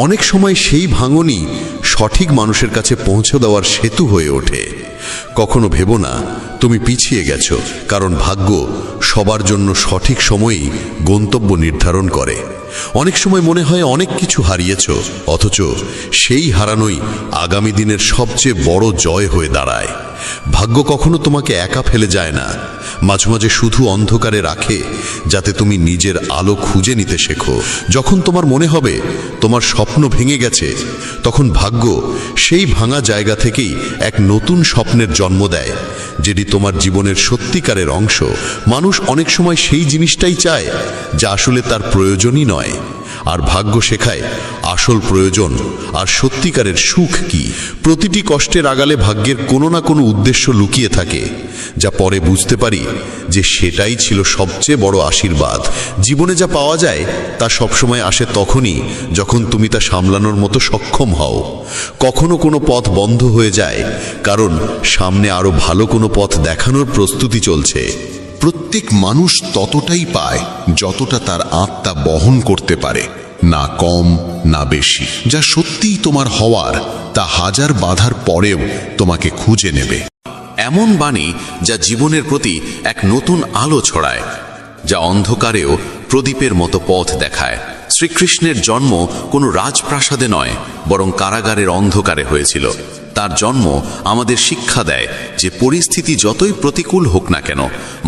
অনেক সময় সেই ভাঙনই সঠিক মানুষের কাছে পৌঁছে দেওয়ার সেতু হয়ে ওঠে। কখনো ভেবো না তুমি পিছিয়ে গেছো, কারণ ভাগ্য সবার জন্য সঠিক সময়েই গন্তব্য নির্ধারণ করে। অনেক সময় মনে হয় অনেক কিছু হারিয়েছো, অথচ সেই হারানোই আগামী দিনের সবচেয়ে বড় জয় হয়ে দাঁড়ায়। ভাগ্য কখনো তোমাকে একা ফেলে যায় না, মাঝে মাঝে শুধু অন্ধকারে রাখে যাতে তুমি নিজের আলো খুঁজে নিতে শেখো। যখন তোমার মনে হবে তোমার স্বপ্ন ভেঙে গেছে, তখন ভাগ্য সেই ভাঙা জায়গা থেকেই এক নতুন স্বপ্নের জন্ম দেয়, যেটি তোমার জীবনের সত্যিকারের অংশ। মানুষ অনেক সময় সেই জিনিসটাই চায় যা আসলে তার প্রয়োজনই নয়, আর ভাগ্য শেখায় আসল প্রয়োজন আর সত্যিকারের সুখ কি। প্রতিটি কষ্টের আগালে ভাগ্যের কোনো না কোনো উদ্দেশ্য লুকিয়ে থাকে, যা পরে বুঝতে পারি যে সেটাই ছিল সবচেয়ে বড় আশীর্বাদ। জীবনে যা পাওয়া যায় তা সবসময় আসে তখনই যখন তুমি তা সামলানোর মতো সক্ষম হও। কখনো কোনো পথ বন্ধ হয়ে যায় কারণ সামনে আরো ভালো কোনো পথ দেখানোর প্রস্তুতি চলছে। প্রত্যেক মানুষ ততটাই পায় যতটা তার আত্মা বহন করতে পারে, না কম না বেশি। যা সত্যিই তোমার হওয়ার তা হাজার বাধার পরেও তোমাকে খুঁজে নেবে। এমন বাণী যা জীবনের প্রতি এক নতুন আলো ছড়ায়, যা অন্ধকারেও প্রদীপের মতো পথ দেখায়। শ্রীকৃষ্ণের জন্ম কোনো রাজপ্রাসাদে নয়, বরং কারাগারের অন্ধকারে হয়েছিল। তার জন্ম আমাদের শিক্ষা দেয় যে পরিস্থিতি যতই প্রতিকূল হোক না কেন,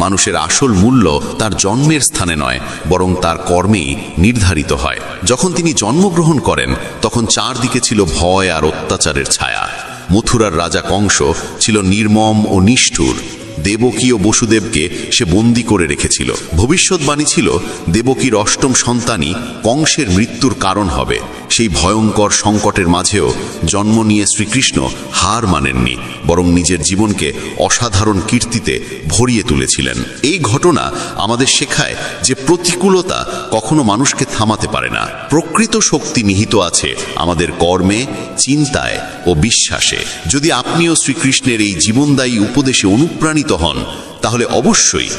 মানুষের আসল মূল্য তার জন্মের স্থানে নয়, বরং তার কর্মেই নির্ধারিত হয়। যখন তিনি জন্মগ্রহণ করেন তখন চারদিকে ছিল ভয় আর অত্যাচারের ছায়া। মথুরার রাজা কংস ছিল নির্মম ও নিষ্ঠুর। দেবকী ও বসুদেবকে সে বন্দী করে রেখেছিল। ভবিষ্যৎবাণী ছিল দেবকীর অষ্টম সন্তানই কংসের মৃত্যুর কারণ হবে। সেই ভয়ঙ্কর সংকটের মাঝেও জন্ম নিয়ে শ্রীকৃষ্ণ হার মানেননি, বরং নিজের জীবনকে অসাধারণ কীর্তিতে ভরিয়ে তুলেছিলেন। এই ঘটনা আমাদের শেখায় যে প্রতিকূলতা কখনো মানুষকে থামাতে পারে না। প্রকৃত শক্তি নিহিত আছে আমাদের কর্মে, চিন্তায় ও বিশ্বাসে। যদি আপনিও শ্রীকৃষ্ণের এই জীবনদায়ী উপদেশে অনুপ্রাণিত হন, তাহলে অবশ্যই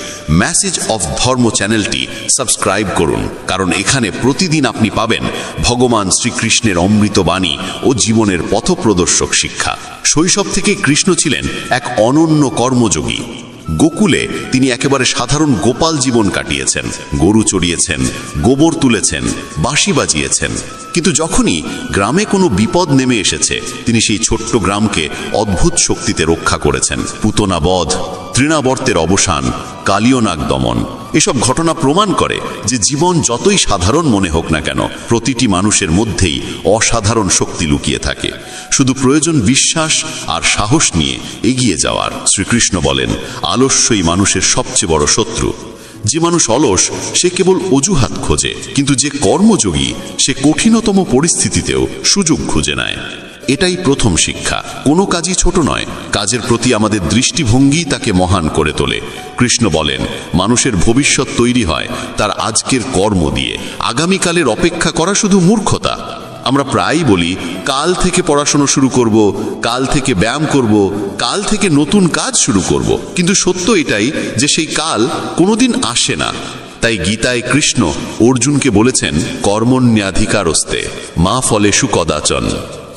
মেসেজ অফ ধর্ম চ্যানেলটি সাবস্ক্রাইব করুন, কারণ এখানে প্রতিদিন আপনি পাবেন ভগবান শ্রীকৃষ্ণের অমৃত বাণী ও জীবনের পথপ্রদর্শক শিক্ষা। শৈশব থেকে কৃষ্ণ ছিলেন এক অনন্য কর্মযোগী। গোকুলে তিনি একেবারে সাধারণ গোপাল জীবন কাটিয়েছেন। গরু চড়িয়েছেন, গোবর তুলেছেন, বাঁশি বাজিয়েছেন। কিন্তু যখনই গ্রামে কোনো বিপদ নেমে এসেছে, তিনি সেই ছোট্ট গ্রামকে অদ্ভুত শক্তিতে রক্ষা করেছেন। পুতনা বধ, তৃণাবর্তের অবসান, কালীয়নাগ দমন, এসব ঘটনা প্রমাণ করে যে জীবন যতই সাধারণ মনে হোক না কেন, প্রতিটি মানুষের মধ্যেই অসাধারণ শক্তি লুকিয়ে থাকে। শুধু প্রয়োজন বিশ্বাস আর সাহস নিয়ে এগিয়ে যাওয়ার। শ্রীকৃষ্ণ বলেন, আলস্যই মানুষের সবচেয়ে বড় শত্রু। যে মানুষ অলস সে কেবল অজুহাত খোঁজে, কিন্তু যে কর্মযোগী সে কঠিনতম পরিস্থিতিতেও সুযোগ খুঁজে নেয়। এটাই প্রথম শিক্ষা। কোনো কাজই ছোট নয়, কাজের প্রতি আমাদের দৃষ্টিভঙ্গি তাকে মহান করে তোলে। কৃষ্ণ বলেন, মানুষের ভবিষ্যৎ তৈরি হয় তার আজকের কর্ম দিয়ে। আগামীকালের অপেক্ষা করা শুধু মূর্খতা। আমরা প্রায়ই বলি, কাল থেকে পড়াশোনা শুরু করব, কাল থেকে ব্যায়াম করব, কাল থেকে নতুন কাজ শুরু করব। কিন্তু সত্য এটাই যে সেই কাল কোনোদিন আসে না। তাই গীতায় কৃষ্ণ অর্জুনকে বলেছেন, কর্মণ্যাধিকারস্তে মা ফলেষু কদাচন,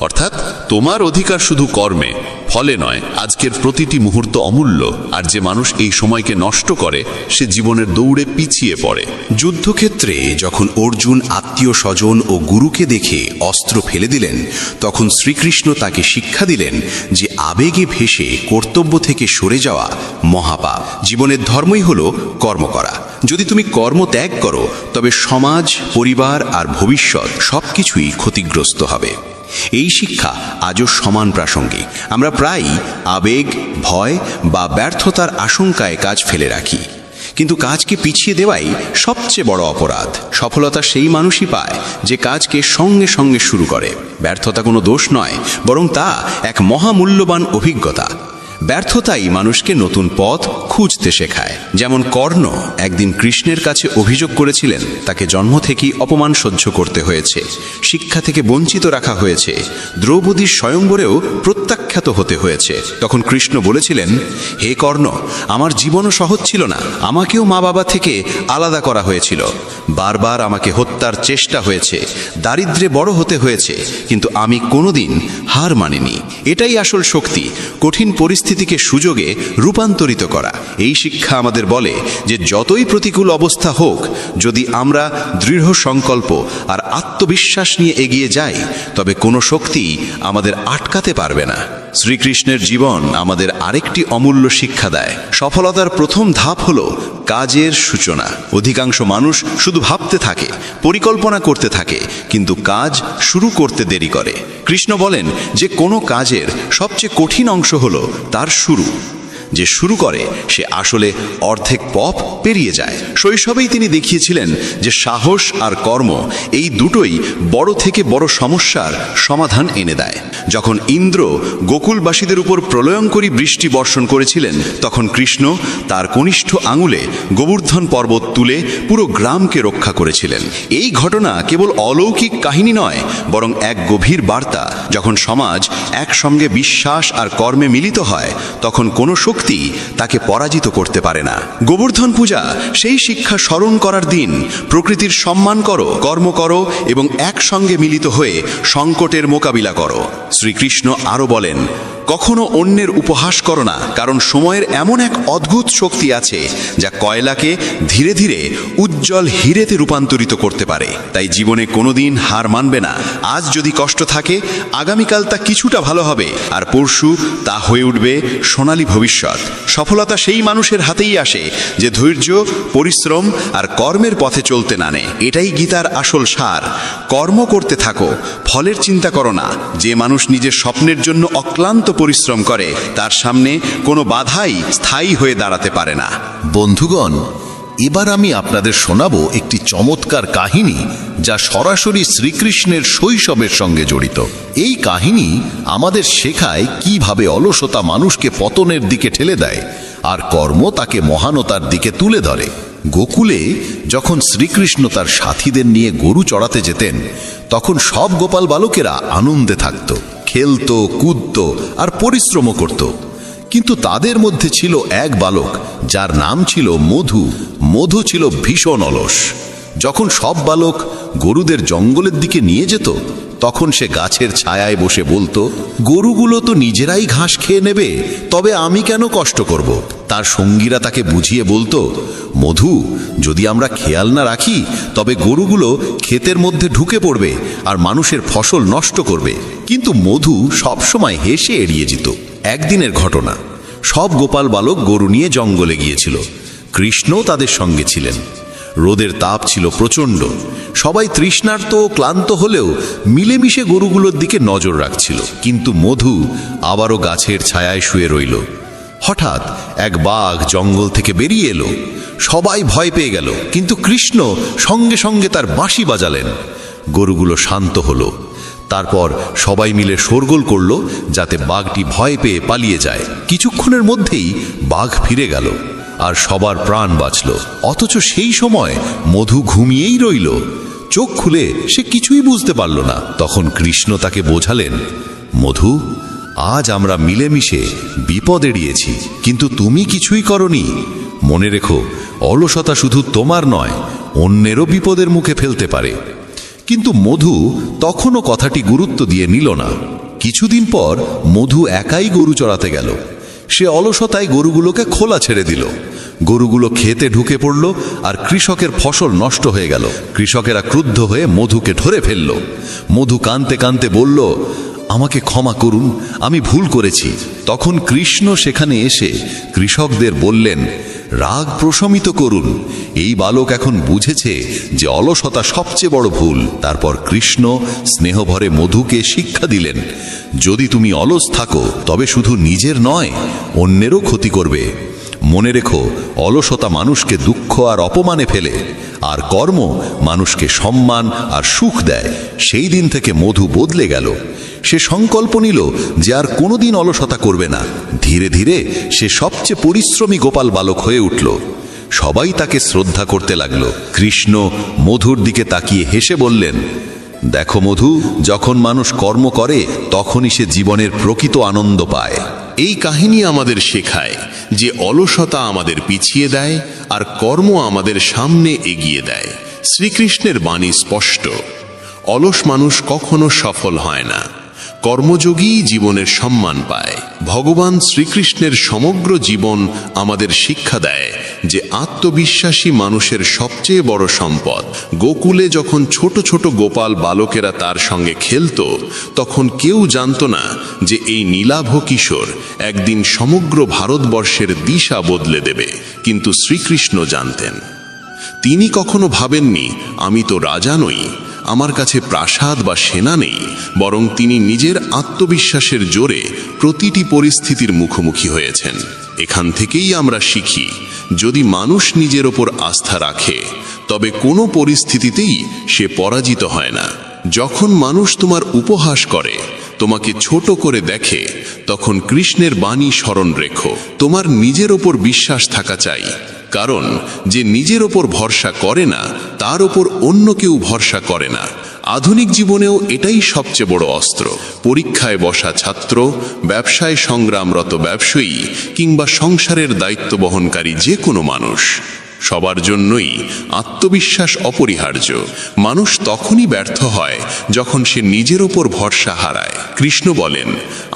অর্থাৎ তোমার অধিকার শুধু কর্মে, ফলে নয়। আজকের প্রতিটি মুহূর্ত অমূল্য, আর যে মানুষ এই সময়কে নষ্ট করে সে জীবনের দৌড়ে পিছিয়ে পড়ে। যুদ্ধক্ষেত্রে যখন অর্জুন আত্মীয় স্বজন ও গুরুকে দেখে অস্ত্র ফেলে দিলেন, তখন শ্রীকৃষ্ণ তাকে শিক্ষা দিলেন যে আবেগে ভেসে কর্তব্য থেকে সরে যাওয়া মহাপাপ। জীবনের ধর্মই হলো কর্ম করা। যদি তুমি কর্ম ত্যাগ করো, তবে সমাজ, পরিবার আর ভবিষ্যৎ সবকিছুই ক্ষতিগ্রস্ত হবে। এই শিক্ষা আজও সমান প্রাসঙ্গিক। আমরা প্রায়ই আবেগ, ভয় বা ব্যর্থতার আশঙ্কায় কাজ ফেলে রাখি, কিন্তু কাজকে পিছিয়ে দেওয়াই সবচেয়ে বড় অপরাধ। সফলতা সেই মানুষই পায় যে কাজকে সঙ্গে সঙ্গে শুরু করে। ব্যর্থতা কোনো দোষ নয়, বরং তা এক মহামূল্যবান অভিজ্ঞতা। ব্যর্থতাই মানুষকে নতুন পথ খুঁজতে শেখায়। যেমন কর্ণ একদিন কৃষ্ণের কাছে অভিযোগ করেছিলেন তাকে জন্ম থেকেই অপমান সহ্য করতে হয়েছে, শিক্ষা থেকে বঞ্চিত রাখা হয়েছে, দ্রৌপদীর স্বয়ংবরেও প্রত্যাখ্যাত হতে হয়েছে। তখন কৃষ্ণ বলেছিলেন, হে কর্ণ, আমার জীবনও সহজ ছিল না। আমাকেও মা বাবা থেকে আলাদা করা হয়েছিল, বারবার আমাকে হত্যার চেষ্টা হয়েছে, দারিদ্র্যে বড় হতে হয়েছে, কিন্তু আমি কোনোদিন হার মানিনি। এটাই আসল শক্তি, কঠিন পরিস্থিতিকে সুযোগে রূপান্তরিত করা। এই শিক্ষা আমাদের বলে যে যতই প্রতিকূল অবস্থা হোক, যদি আমরা দৃঢ় সংকল্প আর আত্মবিশ্বাস নিয়ে এগিয়ে যাই, তবে কোনো শক্তিই আমাদের আটকাতে পারবে না। শ্রীকৃষ্ণের জীবন আমাদের আরেকটি অমূল্য শিক্ষা দেয়। সফলতার প্রথম ধাপ হলো কাজের সূচনা। অধিকাংশ মানুষ শুধু ভাবতে থাকে, পরিকল্পনা করতে থাকে, কিন্তু কাজ শুরু করতে দেরি করে। কৃষ্ণ বলেন যে কোনো কাজের সবচেয়ে কঠিন অংশ হলো তার শুরু। যে শুরু করে সে আসলে অর্ধেক পথ পেরিয়ে যায়। শৈশবেই তিনি দেখিয়েছিলেন যে সাহস আর কর্ম এই দুটোই বড় থেকে বড় সমস্যার সমাধান এনে দেয়। যখন ইন্দ্র গোকুলবাসীদের উপর প্রলয়ঙ্করী বৃষ্টি বর্ষণ করেছিলেন, তখন কৃষ্ণ তার কনিষ্ঠ আঙুলে গোবর্ধন পর্বত তুলে পুরো গ্রামকে রক্ষা করেছিলেন। এই ঘটনা কেবল অলৌকিক কাহিনী নয়, বরং এক গভীর বার্তা। যখন সমাজ একসঙ্গে বিশ্বাস আর কর্মে মিলিত হয়, তখন কোনো শক্তি তাকে পরাজিত করতে পারে না। গোবর্ধন পূজা সেই শিক্ষা স্মরণ করার দিন। প্রকৃতির সম্মান করো, কর্ম করো এবং একসঙ্গে মিলিত হয়ে সংকটের মোকাবিলা করো। শ্রীকৃষ্ণ আরও বলেন, কখনো অন্যের উপহাস করো না, কারণ সময়ের এমন এক অদ্ভুত শক্তি আছে যা কয়লাকে ধীরে ধীরে উজ্জ্বল হীরেতে রূপান্তরিত করতে পারে। তাই জীবনে কোনোদিন হার মানবে না। আজ যদি কষ্ট থাকে, আগামীকাল তা কিছুটা ভালো হবে, আর পরশু তা হয়ে উঠবে সোনালী ভবিষ্যৎ। সফলতা সেই মানুষের হাতেই আসে যে ধৈর্য, পরিশ্রম আর কর্মের পথে চলতে নানে। এটাই গীতার আসল সার। কর্ম করতে থাকো, ফলের চিন্তা করো না। যে মানুষ নিজের স্বপ্নের জন্য অক্লান্ত পরিশ্রম করে, তার সামনে কোনো বাধাই স্থায়ী হয়ে দাঁড়াতে পারে না। বন্ধুগণ, এবার আমি আপনাদের শোনাবো একটি চমৎকার কাহিনী যা সরাসরি শ্রীকৃষ্ণের শৈশবের সঙ্গে জড়িত। এই কাহিনী আমাদের শেখায় কিভাবে অলসতা মানুষকে পতনের দিকে ঠেলে দেয় আর কর্ম তাকে মহানতার দিকে তুলে ধরে। গোকুলে যখন শ্রীকৃষ্ণ তার সাথীদের নিয়ে গরু চড়াতে যেতেন, তখন সব গোপাল বালকেরা আনন্দে থাকত, খেলতো, কুদতো আর পরিশ্রমও করত। কিন্তু তাদের মধ্যে ছিল এক বালক যার নাম ছিল মধু। মধু ছিল ভীষণ অলস। যখন সব বালক গরুদের জঙ্গলের দিকে নিয়ে যেত, তখন সে গাছের ছায়ায় বসে বলতো, গরুগুলো তো নিজেরাই ঘাস খেয়ে নেবে, তবে আমি কেন কষ্ট করব? তার সঙ্গীরা তাকে বুঝিয়ে বলতো, মধু, যদি আমরা খেয়াল না রাখি তবে গরুগুলো ক্ষেতের মধ্যে ঢুকে পড়বে আর মানুষের ফসল নষ্ট করবে। কিন্তু মধু সবসময় হেসে এড়িয়ে যেত। একদিনের ঘটনা, সব গোপাল বালক গরু নিয়ে জঙ্গলে গিয়েছিল। কৃষ্ণও তাদের সঙ্গে ছিলেন। রোদের তাপ ছিল প্রচণ্ড। সবাই তৃষ্ণার্ত ও ক্লান্ত হলেও মিলেমিশে গরুগুলোর দিকে নজর রাখছিল। কিন্তু মধু আবারও গাছের ছায়ায় শুয়ে রইল। হঠাৎ এক বাঘ জঙ্গল থেকে বেরিয়ে এলো। সবাই ভয় পেয়ে গেল, কিন্তু কৃষ্ণ সঙ্গে সঙ্গে তার বাঁশি বাজালেন। গরুগুলো শান্ত হলো। তারপর সবাই মিলে শোরগোল করল যাতে বাঘটি ভয় পেয়ে পালিয়ে যায়। কিছুক্ষণের মধ্যেই বাঘ ফিরে গেল আর সবার প্রাণ বাঁচল। অথচ সেই সময় মধু ঘুমিয়েই রইল। চোখ খুলে সে কিছুই বুঝতে পারল না। তখন কৃষ্ণ তাকে বোঝালেন, মধু, আজ আমরা মিলেমিশে বিপদ এড়িয়েছি, কিন্তু তুমি কিছুই করনি। মনে রেখো, অলসতা শুধু তোমার নয়, অন্যেরও বিপদের মুখে ফেলতে পারে। কিন্তু মধু তখনও কথাটি গুরুত্ব দিয়ে নিল না। কিছুদিন পর মধু একাই গরু চড়াতে গেল। সে অলসতায় গরুগুলোকে খোলা ছেড়ে দিল। গরুগুলো খেতে ঢুকে পড়ল আর কৃষকের ফসল নষ্ট হয়ে গেল। কৃষকেরা ক্রুদ্ধ হয়ে মধুকে ধরে ফেলল। মধু কাঁদতে কাঁদতে বলল, আমাকে ক্ষমা করুন, আমি ভুল করেছি। তখন কৃষ্ণ সেখানে এসে কৃষকদের বললেন, রাগ প্রশমিত করুন। এই বালক এখন বুঝেছে যে অলসতা সবচেয়ে বড় ভুল। তারপর কৃষ্ণ স্নেহভরে মধুকে শিক্ষা দিলেন, যদি তুমি অলস থাকো তবে শুধু নিজের নয়, অন্যেরও ক্ষতি করবে। মনে রেখো, অলসতা মানুষকে দুঃখ আর অপমানে ফেলে, আর কর্ম মানুষকে সম্মান আর সুখ দেয়। সেই দিন থেকে মধু বদলে গেল। সে সংকল্প নিল যে আর কোনোদিন অলসতা করবে না। ধীরে ধীরে সে সবচেয়ে পরিশ্রমী গোপাল বালক হয়ে উঠল। সবাই তাকে শ্রদ্ধা করতে লাগল। কৃষ্ণ মধুর দিকে তাকিয়ে হেসে বললেন, দেখো মধু, যখন মানুষ কর্ম করে তখনই সে জীবনের প্রকৃত আনন্দ পায়। এই কাহিনী আমাদের শেখায় যে অলসতা আমাদের পিছিয়ে দেয় আর কর্ম আমাদের সামনে এগিয়ে দেয়। শ্রীকৃষ্ণের বাণী স্পষ্ট, অলস মানুষ কখনো সফল হয় না, কর্মযোগী জীবনের সম্মান পায়। ভগবান শ্রীকৃষ্ণের সমগ্র জীবন আমাদের শিক্ষা দেয় যে আত্মবিশ্বাসী মানুষের সবচেয়ে বড় সম্পদ। গোকুলে যখন ছোট ছোট গোপাল বালকেরা তার সঙ্গে খেলত, তখন কেউ জানত না যে এই নীলাভ কিশোর একদিন সমগ্র ভারতবর্ষের দিশা বদলে দেবে। কিন্তু শ্রীকৃষ্ণ জানতেন। তিনি কখনো ভাবেননি, আমি তো রাজা নই, আমার কাছে প্রাসাদ বা সেনা নেই, বরং তিনি নিজের আত্মবিশ্বাসের জোরে প্রতিটি পরিস্থিতির মুখোমুখি হয়েছেন। এখান থেকেই আমরা শিখি, যদি মানুষ নিজের ওপর আস্থা রাখে তবে কোনো পরিস্থিতিতেই সে পরাজিত হয় না। যখন মানুষ তোমার উপহাস করে, তোমাকে ছোট করে দেখে, তখন কৃষ্ণের বাণী স্মরণ রেখো, তোমার নিজের ওপর বিশ্বাস থাকা চাই। কারণ যে নিজের ওপর ভরসা করে না, তার ওপর অন্য কেউ ভরসা করে না। আধুনিক জীবনেও এটাই সবচেয়ে বড় অস্ত্র। পরীক্ষায় বসা ছাত্র, ব্যবসায় সংগ্রামরত ব্যবসায়ী কিংবা সংসারের দায়িত্ব বহনকারী যে কোনো মানুষ, সবার জন্যই আত্মবিশ্বাস অপরিহার্য। মানুষ তখনই ব্যর্থ হয় যখন সে নিজের ওপর ভরসা হারায়। কৃষ্ণ বলেন,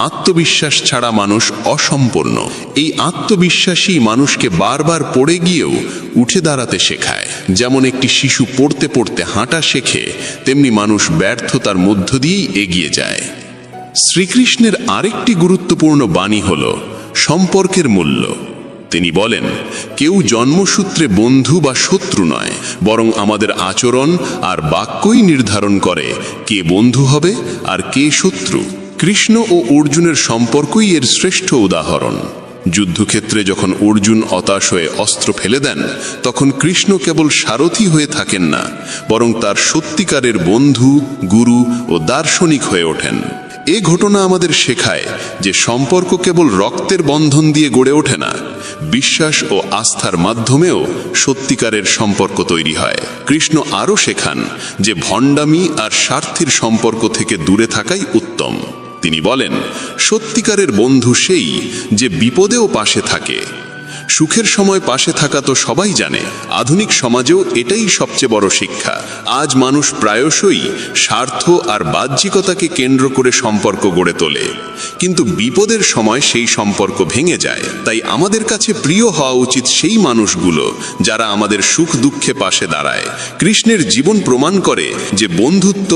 আত্মবিশ্বাস ছাড়া মানুষ অসম্পূর্ণ। এই আত্মবিশ্বাসই মানুষকে বারবার পড়ে গিয়েও উঠে দাঁড়াতে শেখায়। যেমন একটি শিশু পড়তে পড়তে হাঁটা শেখে, তেমনি মানুষ ব্যর্থতার মধ্য দিয়েই এগিয়ে যায়। শ্রীকৃষ্ণের আরেকটি গুরুত্বপূর্ণ বাণী হল সম্পর্কের মূল্য। তিনি বলেন, কেউ জন্মসূত্রে বন্ধু বা শত্রু নয়, বরং আমাদের আচরণ আর বাক্যই নির্ধারণ করে কে বন্ধু হবে আর কে শত্রু। কৃষ্ণ ও অর্জুনের সম্পর্কই এর শ্রেষ্ঠ উদাহরণ। যুদ্ধক্ষেত্রে যখন অর্জুন হতাশ হয়ে অস্ত্র ফেলে দেন, তখন কৃষ্ণ কেবল সারথি হয়ে থাকেন না, বরং তার সত্যিকারের বন্ধু, গুরু ও দার্শনিক হয়ে ওঠেন। এ ঘটনা আমাদের শেখায় যে সম্পর্ক কেবল রক্তের বন্ধন দিয়ে গড়ে ওঠে না, বিশ্বাস ও আস্থার মাধ্যমেও সত্যিকারের সম্পর্ক তৈরি হয়। কৃষ্ণ আরও শেখান যে ভণ্ডামি আর স্বার্থের সম্পর্ক থেকে দূরে থাকাই উত্তম। তিনি বলেন, সত্যিকারের বন্ধু সেই যে বিপদেও পাশে থাকে। সুখের সময় পাশে থাকা তো সবাই জানে। আধুনিক সমাজেও এটাই সবচেয়ে বড় শিক্ষা। আজ মানুষ প্রায়শই স্বার্থ আর বাহ্যিকতাকে কেন্দ্র করে সম্পর্ক গড়ে তোলে, কিন্তু বিপদের সময় সেই সম্পর্ক ভেঙে যায়। তাই আমাদের কাছে প্রিয় হওয়া উচিত সেই মানুষগুলো যারা আমাদের সুখ দুঃখে পাশে দাঁড়ায়। কৃষ্ণের জীবন প্রমাণ করে যে বন্ধুত্ব,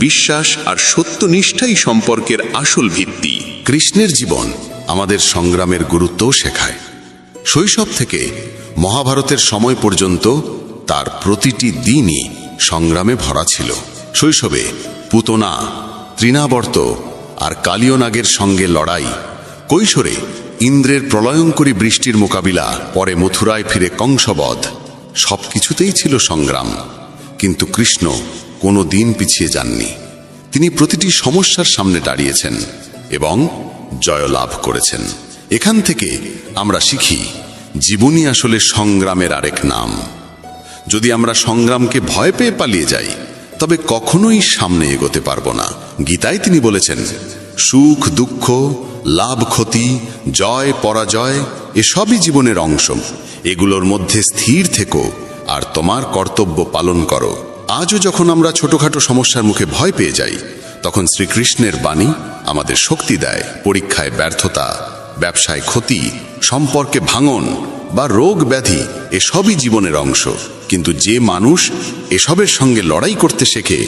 বিশ্বাস আর সত্যনিষ্ঠাই সম্পর্কের আসল ভিত্তি। কৃষ্ণের জীবন আমাদের সংগ্রামের গুরুত্বও শেখায়। শৈশব থেকে মহাভারতের সময় পর্যন্ত তার প্রতিটি দিনই সংগ্রামে ভরা ছিল। শৈশবে পুতনা, তৃণাবর্ত আর কালিয়নাগের সঙ্গে লড়াই, কৈশোরে ইন্দ্রের প্রলয়ঙ্করী বৃষ্টির মোকাবিলা, পরে মথুরায় ফিরে কংসবধ, সবকিছুতেই ছিল সংগ্রাম। কিন্তু কৃষ্ণ কোনো দিন পিছিয়ে যাননি। তিনি প্রতিটি সমস্যার সামনে দাঁড়িয়েছেন এবং জয়লাভ করেছেন। এখান থেকে আমরা শিখি, জীবনই আসলে সংগ্রামের আরেক নাম। যদি আমরা সংগ্রামকে ভয় পেয়ে পালিয়ে যাই, তবে কখনোই সামনে এগোতে পারবো না। গীতায় তিনি বলেছেন, সুখ দুঃখ, লাভ ক্ষতি, জয় পরাজয় এসবই জীবনের অংশ। এগুলোর মধ্যে স্থির থেকো আর তোমার কর্তব্য পালন করো। আজও যখন আমরা ছোটখাটো সমস্যার মুখে ভয় পেয়ে যাই, তখন শ্রীকৃষ্ণের বাণী আমাদের শক্তি দেয়। পরীক্ষায় ব্যর্থতা, ব্যবসায় ক্ষতি, সম্পর্কে ভাঙন বা রোগ ব্যাধি এসবই জীবনের অংশ। কিন্তু যে মানুষ এসবের সঙ্গে লড়াই করতে শেখে,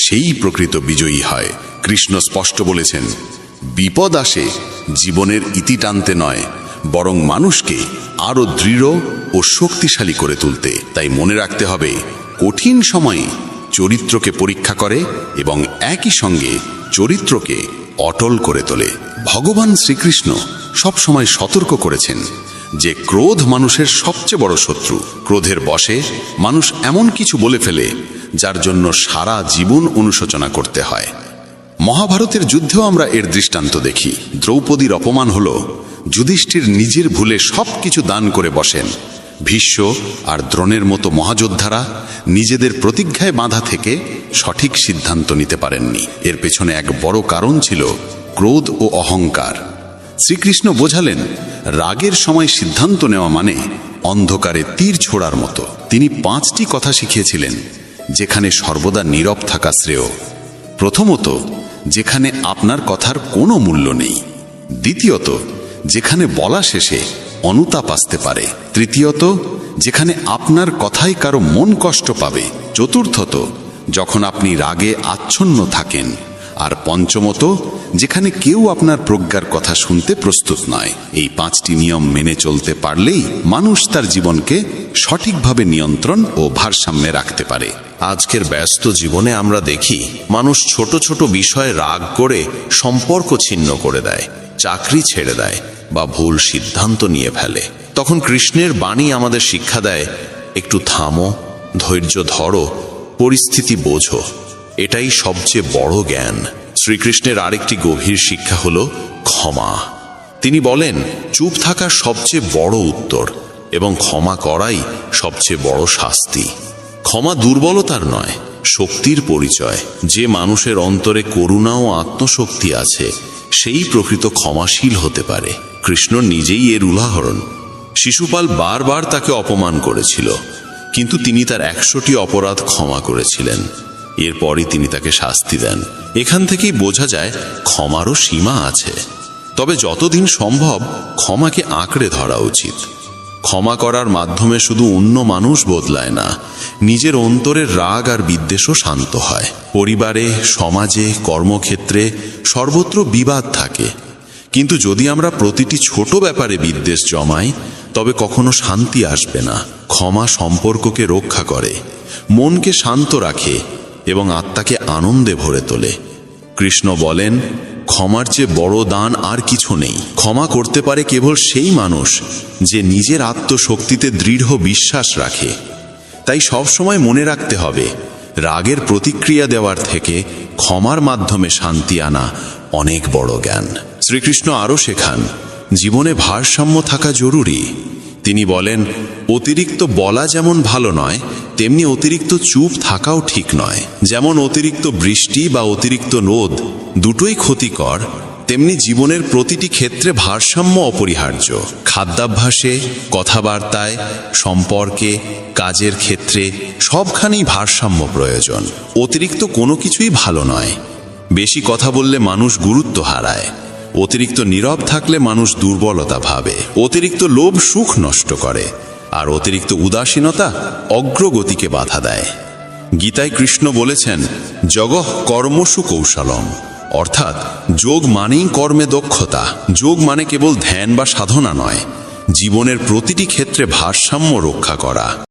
সেই প্রকৃত বিজয়ী হয়। কৃষ্ণ স্পষ্ট বলেছেন, বিপদ আসে জীবনের ইতি টানতে নয়, বরং মানুষকে আরো দৃঢ় ও শক্তিশালী করে তুলতে। তাই মনে রাখতে হবে, কঠিন সময়ে চরিত্রকে পরীক্ষা করে এবং একই সঙ্গে চরিত্রকে অটল করে তোলে। ভগবান শ্রীকৃষ্ণ সবসময় সতর্ক করেছেন যে ক্রোধ মানুষের সবচেয়ে বড় শত্রু। ক্রোধের বশে মানুষ এমন কিছু বলে ফেলে যার জন্য সারা জীবন অনুশোচনা করতে হয়। মহাভারতের যুদ্ধেও আমরা এর দৃষ্টান্ত দেখি। দ্রৌপদীর অপমান হল যুধিষ্ঠির নিজের ভুলে সবকিছু দান করে বসেন। ভীষ্ম আর দ্রোণের মতো মহাযোদ্ধারা নিজেদের প্রতিজ্ঞায় বাঁধা থেকে সঠিক সিদ্ধান্ত নিতে পারেননি। এর পেছনে এক বড় কারণ ছিল ক্রোধ ও অহংকার। শ্রীকৃষ্ণ বোঝালেন, রাগের সময় সিদ্ধান্ত নেওয়া মানে অন্ধকারে তীর ছোড়ার মতো। তিনি 5টি কথা শিখিয়েছিলেন যেখানে সর্বদা নীরব থাকা শ্রেয়। প্রথমত, যেখানে আপনার কথার কোনো মূল্য নেই। দ্বিতীয়ত, যেখানে বলা শেষে অনুতাপ আসতে পারে। তৃতীয়ত, যেখানে আপনার কথাই কারো মন কষ্ট পাবে। চতুর্থত, যখন আপনি রাগে আচ্ছন্ন থাকেন। আর পঞ্চমত, যেখানে কেউ আপনার প্রজ্ঞার কথা শুনতে প্রস্তুত নয়। এই 5টি নিয়ম মেনে চলতে পারলেই মানুষ তার জীবনকে সঠিকভাবে নিয়ন্ত্রণ ও ভারসাম্যে রাখতে পারে। আজকের ব্যস্ত জীবনে আমরা দেখি মানুষ ছোট ছোট বিষয়ে রাগ করে সম্পর্ক ছিন্ন করে দেয়, চাকরি ছেড়ে দেয় বা ভুল সিদ্ধান্ত নিয়ে ফেলে। তখন কৃষ্ণের বাণী আমাদের শিক্ষা দেয়, একটু থামো, ধৈর্য ধরো, পরিস্থিতি বোঝো। এটাই সবচেয়ে বড় জ্ঞান। শ্রীকৃষ্ণের আরেকটি গভীর শিক্ষা হলো ক্ষমা। তিনি বলেন, চুপ থাকা সবচেয়ে বড় উত্তর এবং ক্ষমা করাই সবচেয়ে বড় শাস্তি। ক্ষমা দুর্বলতার নয়, শক্তির পরিচয়। যে মানুষের অন্তরে করুণা ও আত্মশক্তি আছে, সেই প্রকৃত ক্ষমাশীল হতে পারে। কৃষ্ণ নিজেই এর উদাহরণ। শিশুপাল বারবার তাকে অপমান করেছিল, কিন্তু তিনি তার 100টি অপরাধ ক্ষমা করেছিলেন। এরপরই তিনি তাকে শাস্তি দেন। এখান থেকেই বোঝা যায় ক্ষমারও সীমা আছে। তবে যতদিন সম্ভব ক্ষমাকে আঁকড়ে ধরা উচিত। ক্ষমা করার মাধ্যমে শুধু অন্য মানুষ বদলায় না, নিজের অন্তরের রাগ আর বিদ্বেষও শান্ত হয়। পরিবারে, সমাজে, কর্মক্ষেত্রে সর্বত্র বিবাদ থাকে, কিন্তু যদি আমরা প্রতিটি ছোট ব্যাপারে বিদ্বেষ জমাই, তবে কখনো শান্তি আসবে না। ক্ষমা সম্পর্ককে রক্ষা করে, মনকে শান্ত রাখে এবং আত্মাকে আনন্দে ভরে তোলে। কৃষ্ণ বলেন, ক্ষমার চেয়ে বড় দান আর কিছু নেই। ক্ষমা করতে পারে কেবল সেই মানুষ যে নিজের আত্মশক্তিতে দৃঢ় বিশ্বাস রাখে। তাই সবসময় মনে রাখতে হবে, রাগের প্রতিক্রিয়া দেওয়ার থেকে ক্ষমার মাধ্যমে শান্তি আনা অনেক বড় জ্ঞান। শ্রীকৃষ্ণ আরও শেখান, জীবনে ভারসাম্য থাকা জরুরি। তিনি বলেন, অতিরিক্ত বলা যেমন ভালো নয়, তেমনি অতিরিক্ত চুপ থাকাও ঠিক নয়। যেমন অতিরিক্ত বৃষ্টি বা অতিরিক্ত রোদ দুটোই ক্ষতিকর, তেমনি জীবনের প্রতিটি ক্ষেত্রে ভারসাম্য অপরিহার্য। খাদ্যাভ্যাসে, কথাবার্তায়, সম্পর্কে, কাজের ক্ষেত্রে সবখানেই ভারসাম্য প্রয়োজন। অতিরিক্ত কোনো কিছুই ভালো নয়। বেশি কথা বললে মানুষ গুরুত্ব হারায়, অতিরিক্ত নীরব থাকলে মানুষ দুর্বলতা ভাবে, অতিরিক্ত লোভ সুখ নষ্ট করে, আর অতিরিক্ত উদাসীনতা অগ্রগতিকে বাধা দেয়। গীতায় কৃষ্ণ বলেছেন, জগঃ কর্মসু কৌশলম, অর্থাৎ যোগ মানেই কর্মে দক্ষতা। যোগ মানে কেবল ধ্যান বা সাধনা নয়, জীবনের প্রতিটি ক্ষেত্রে ভারসাম্য রক্ষা করা।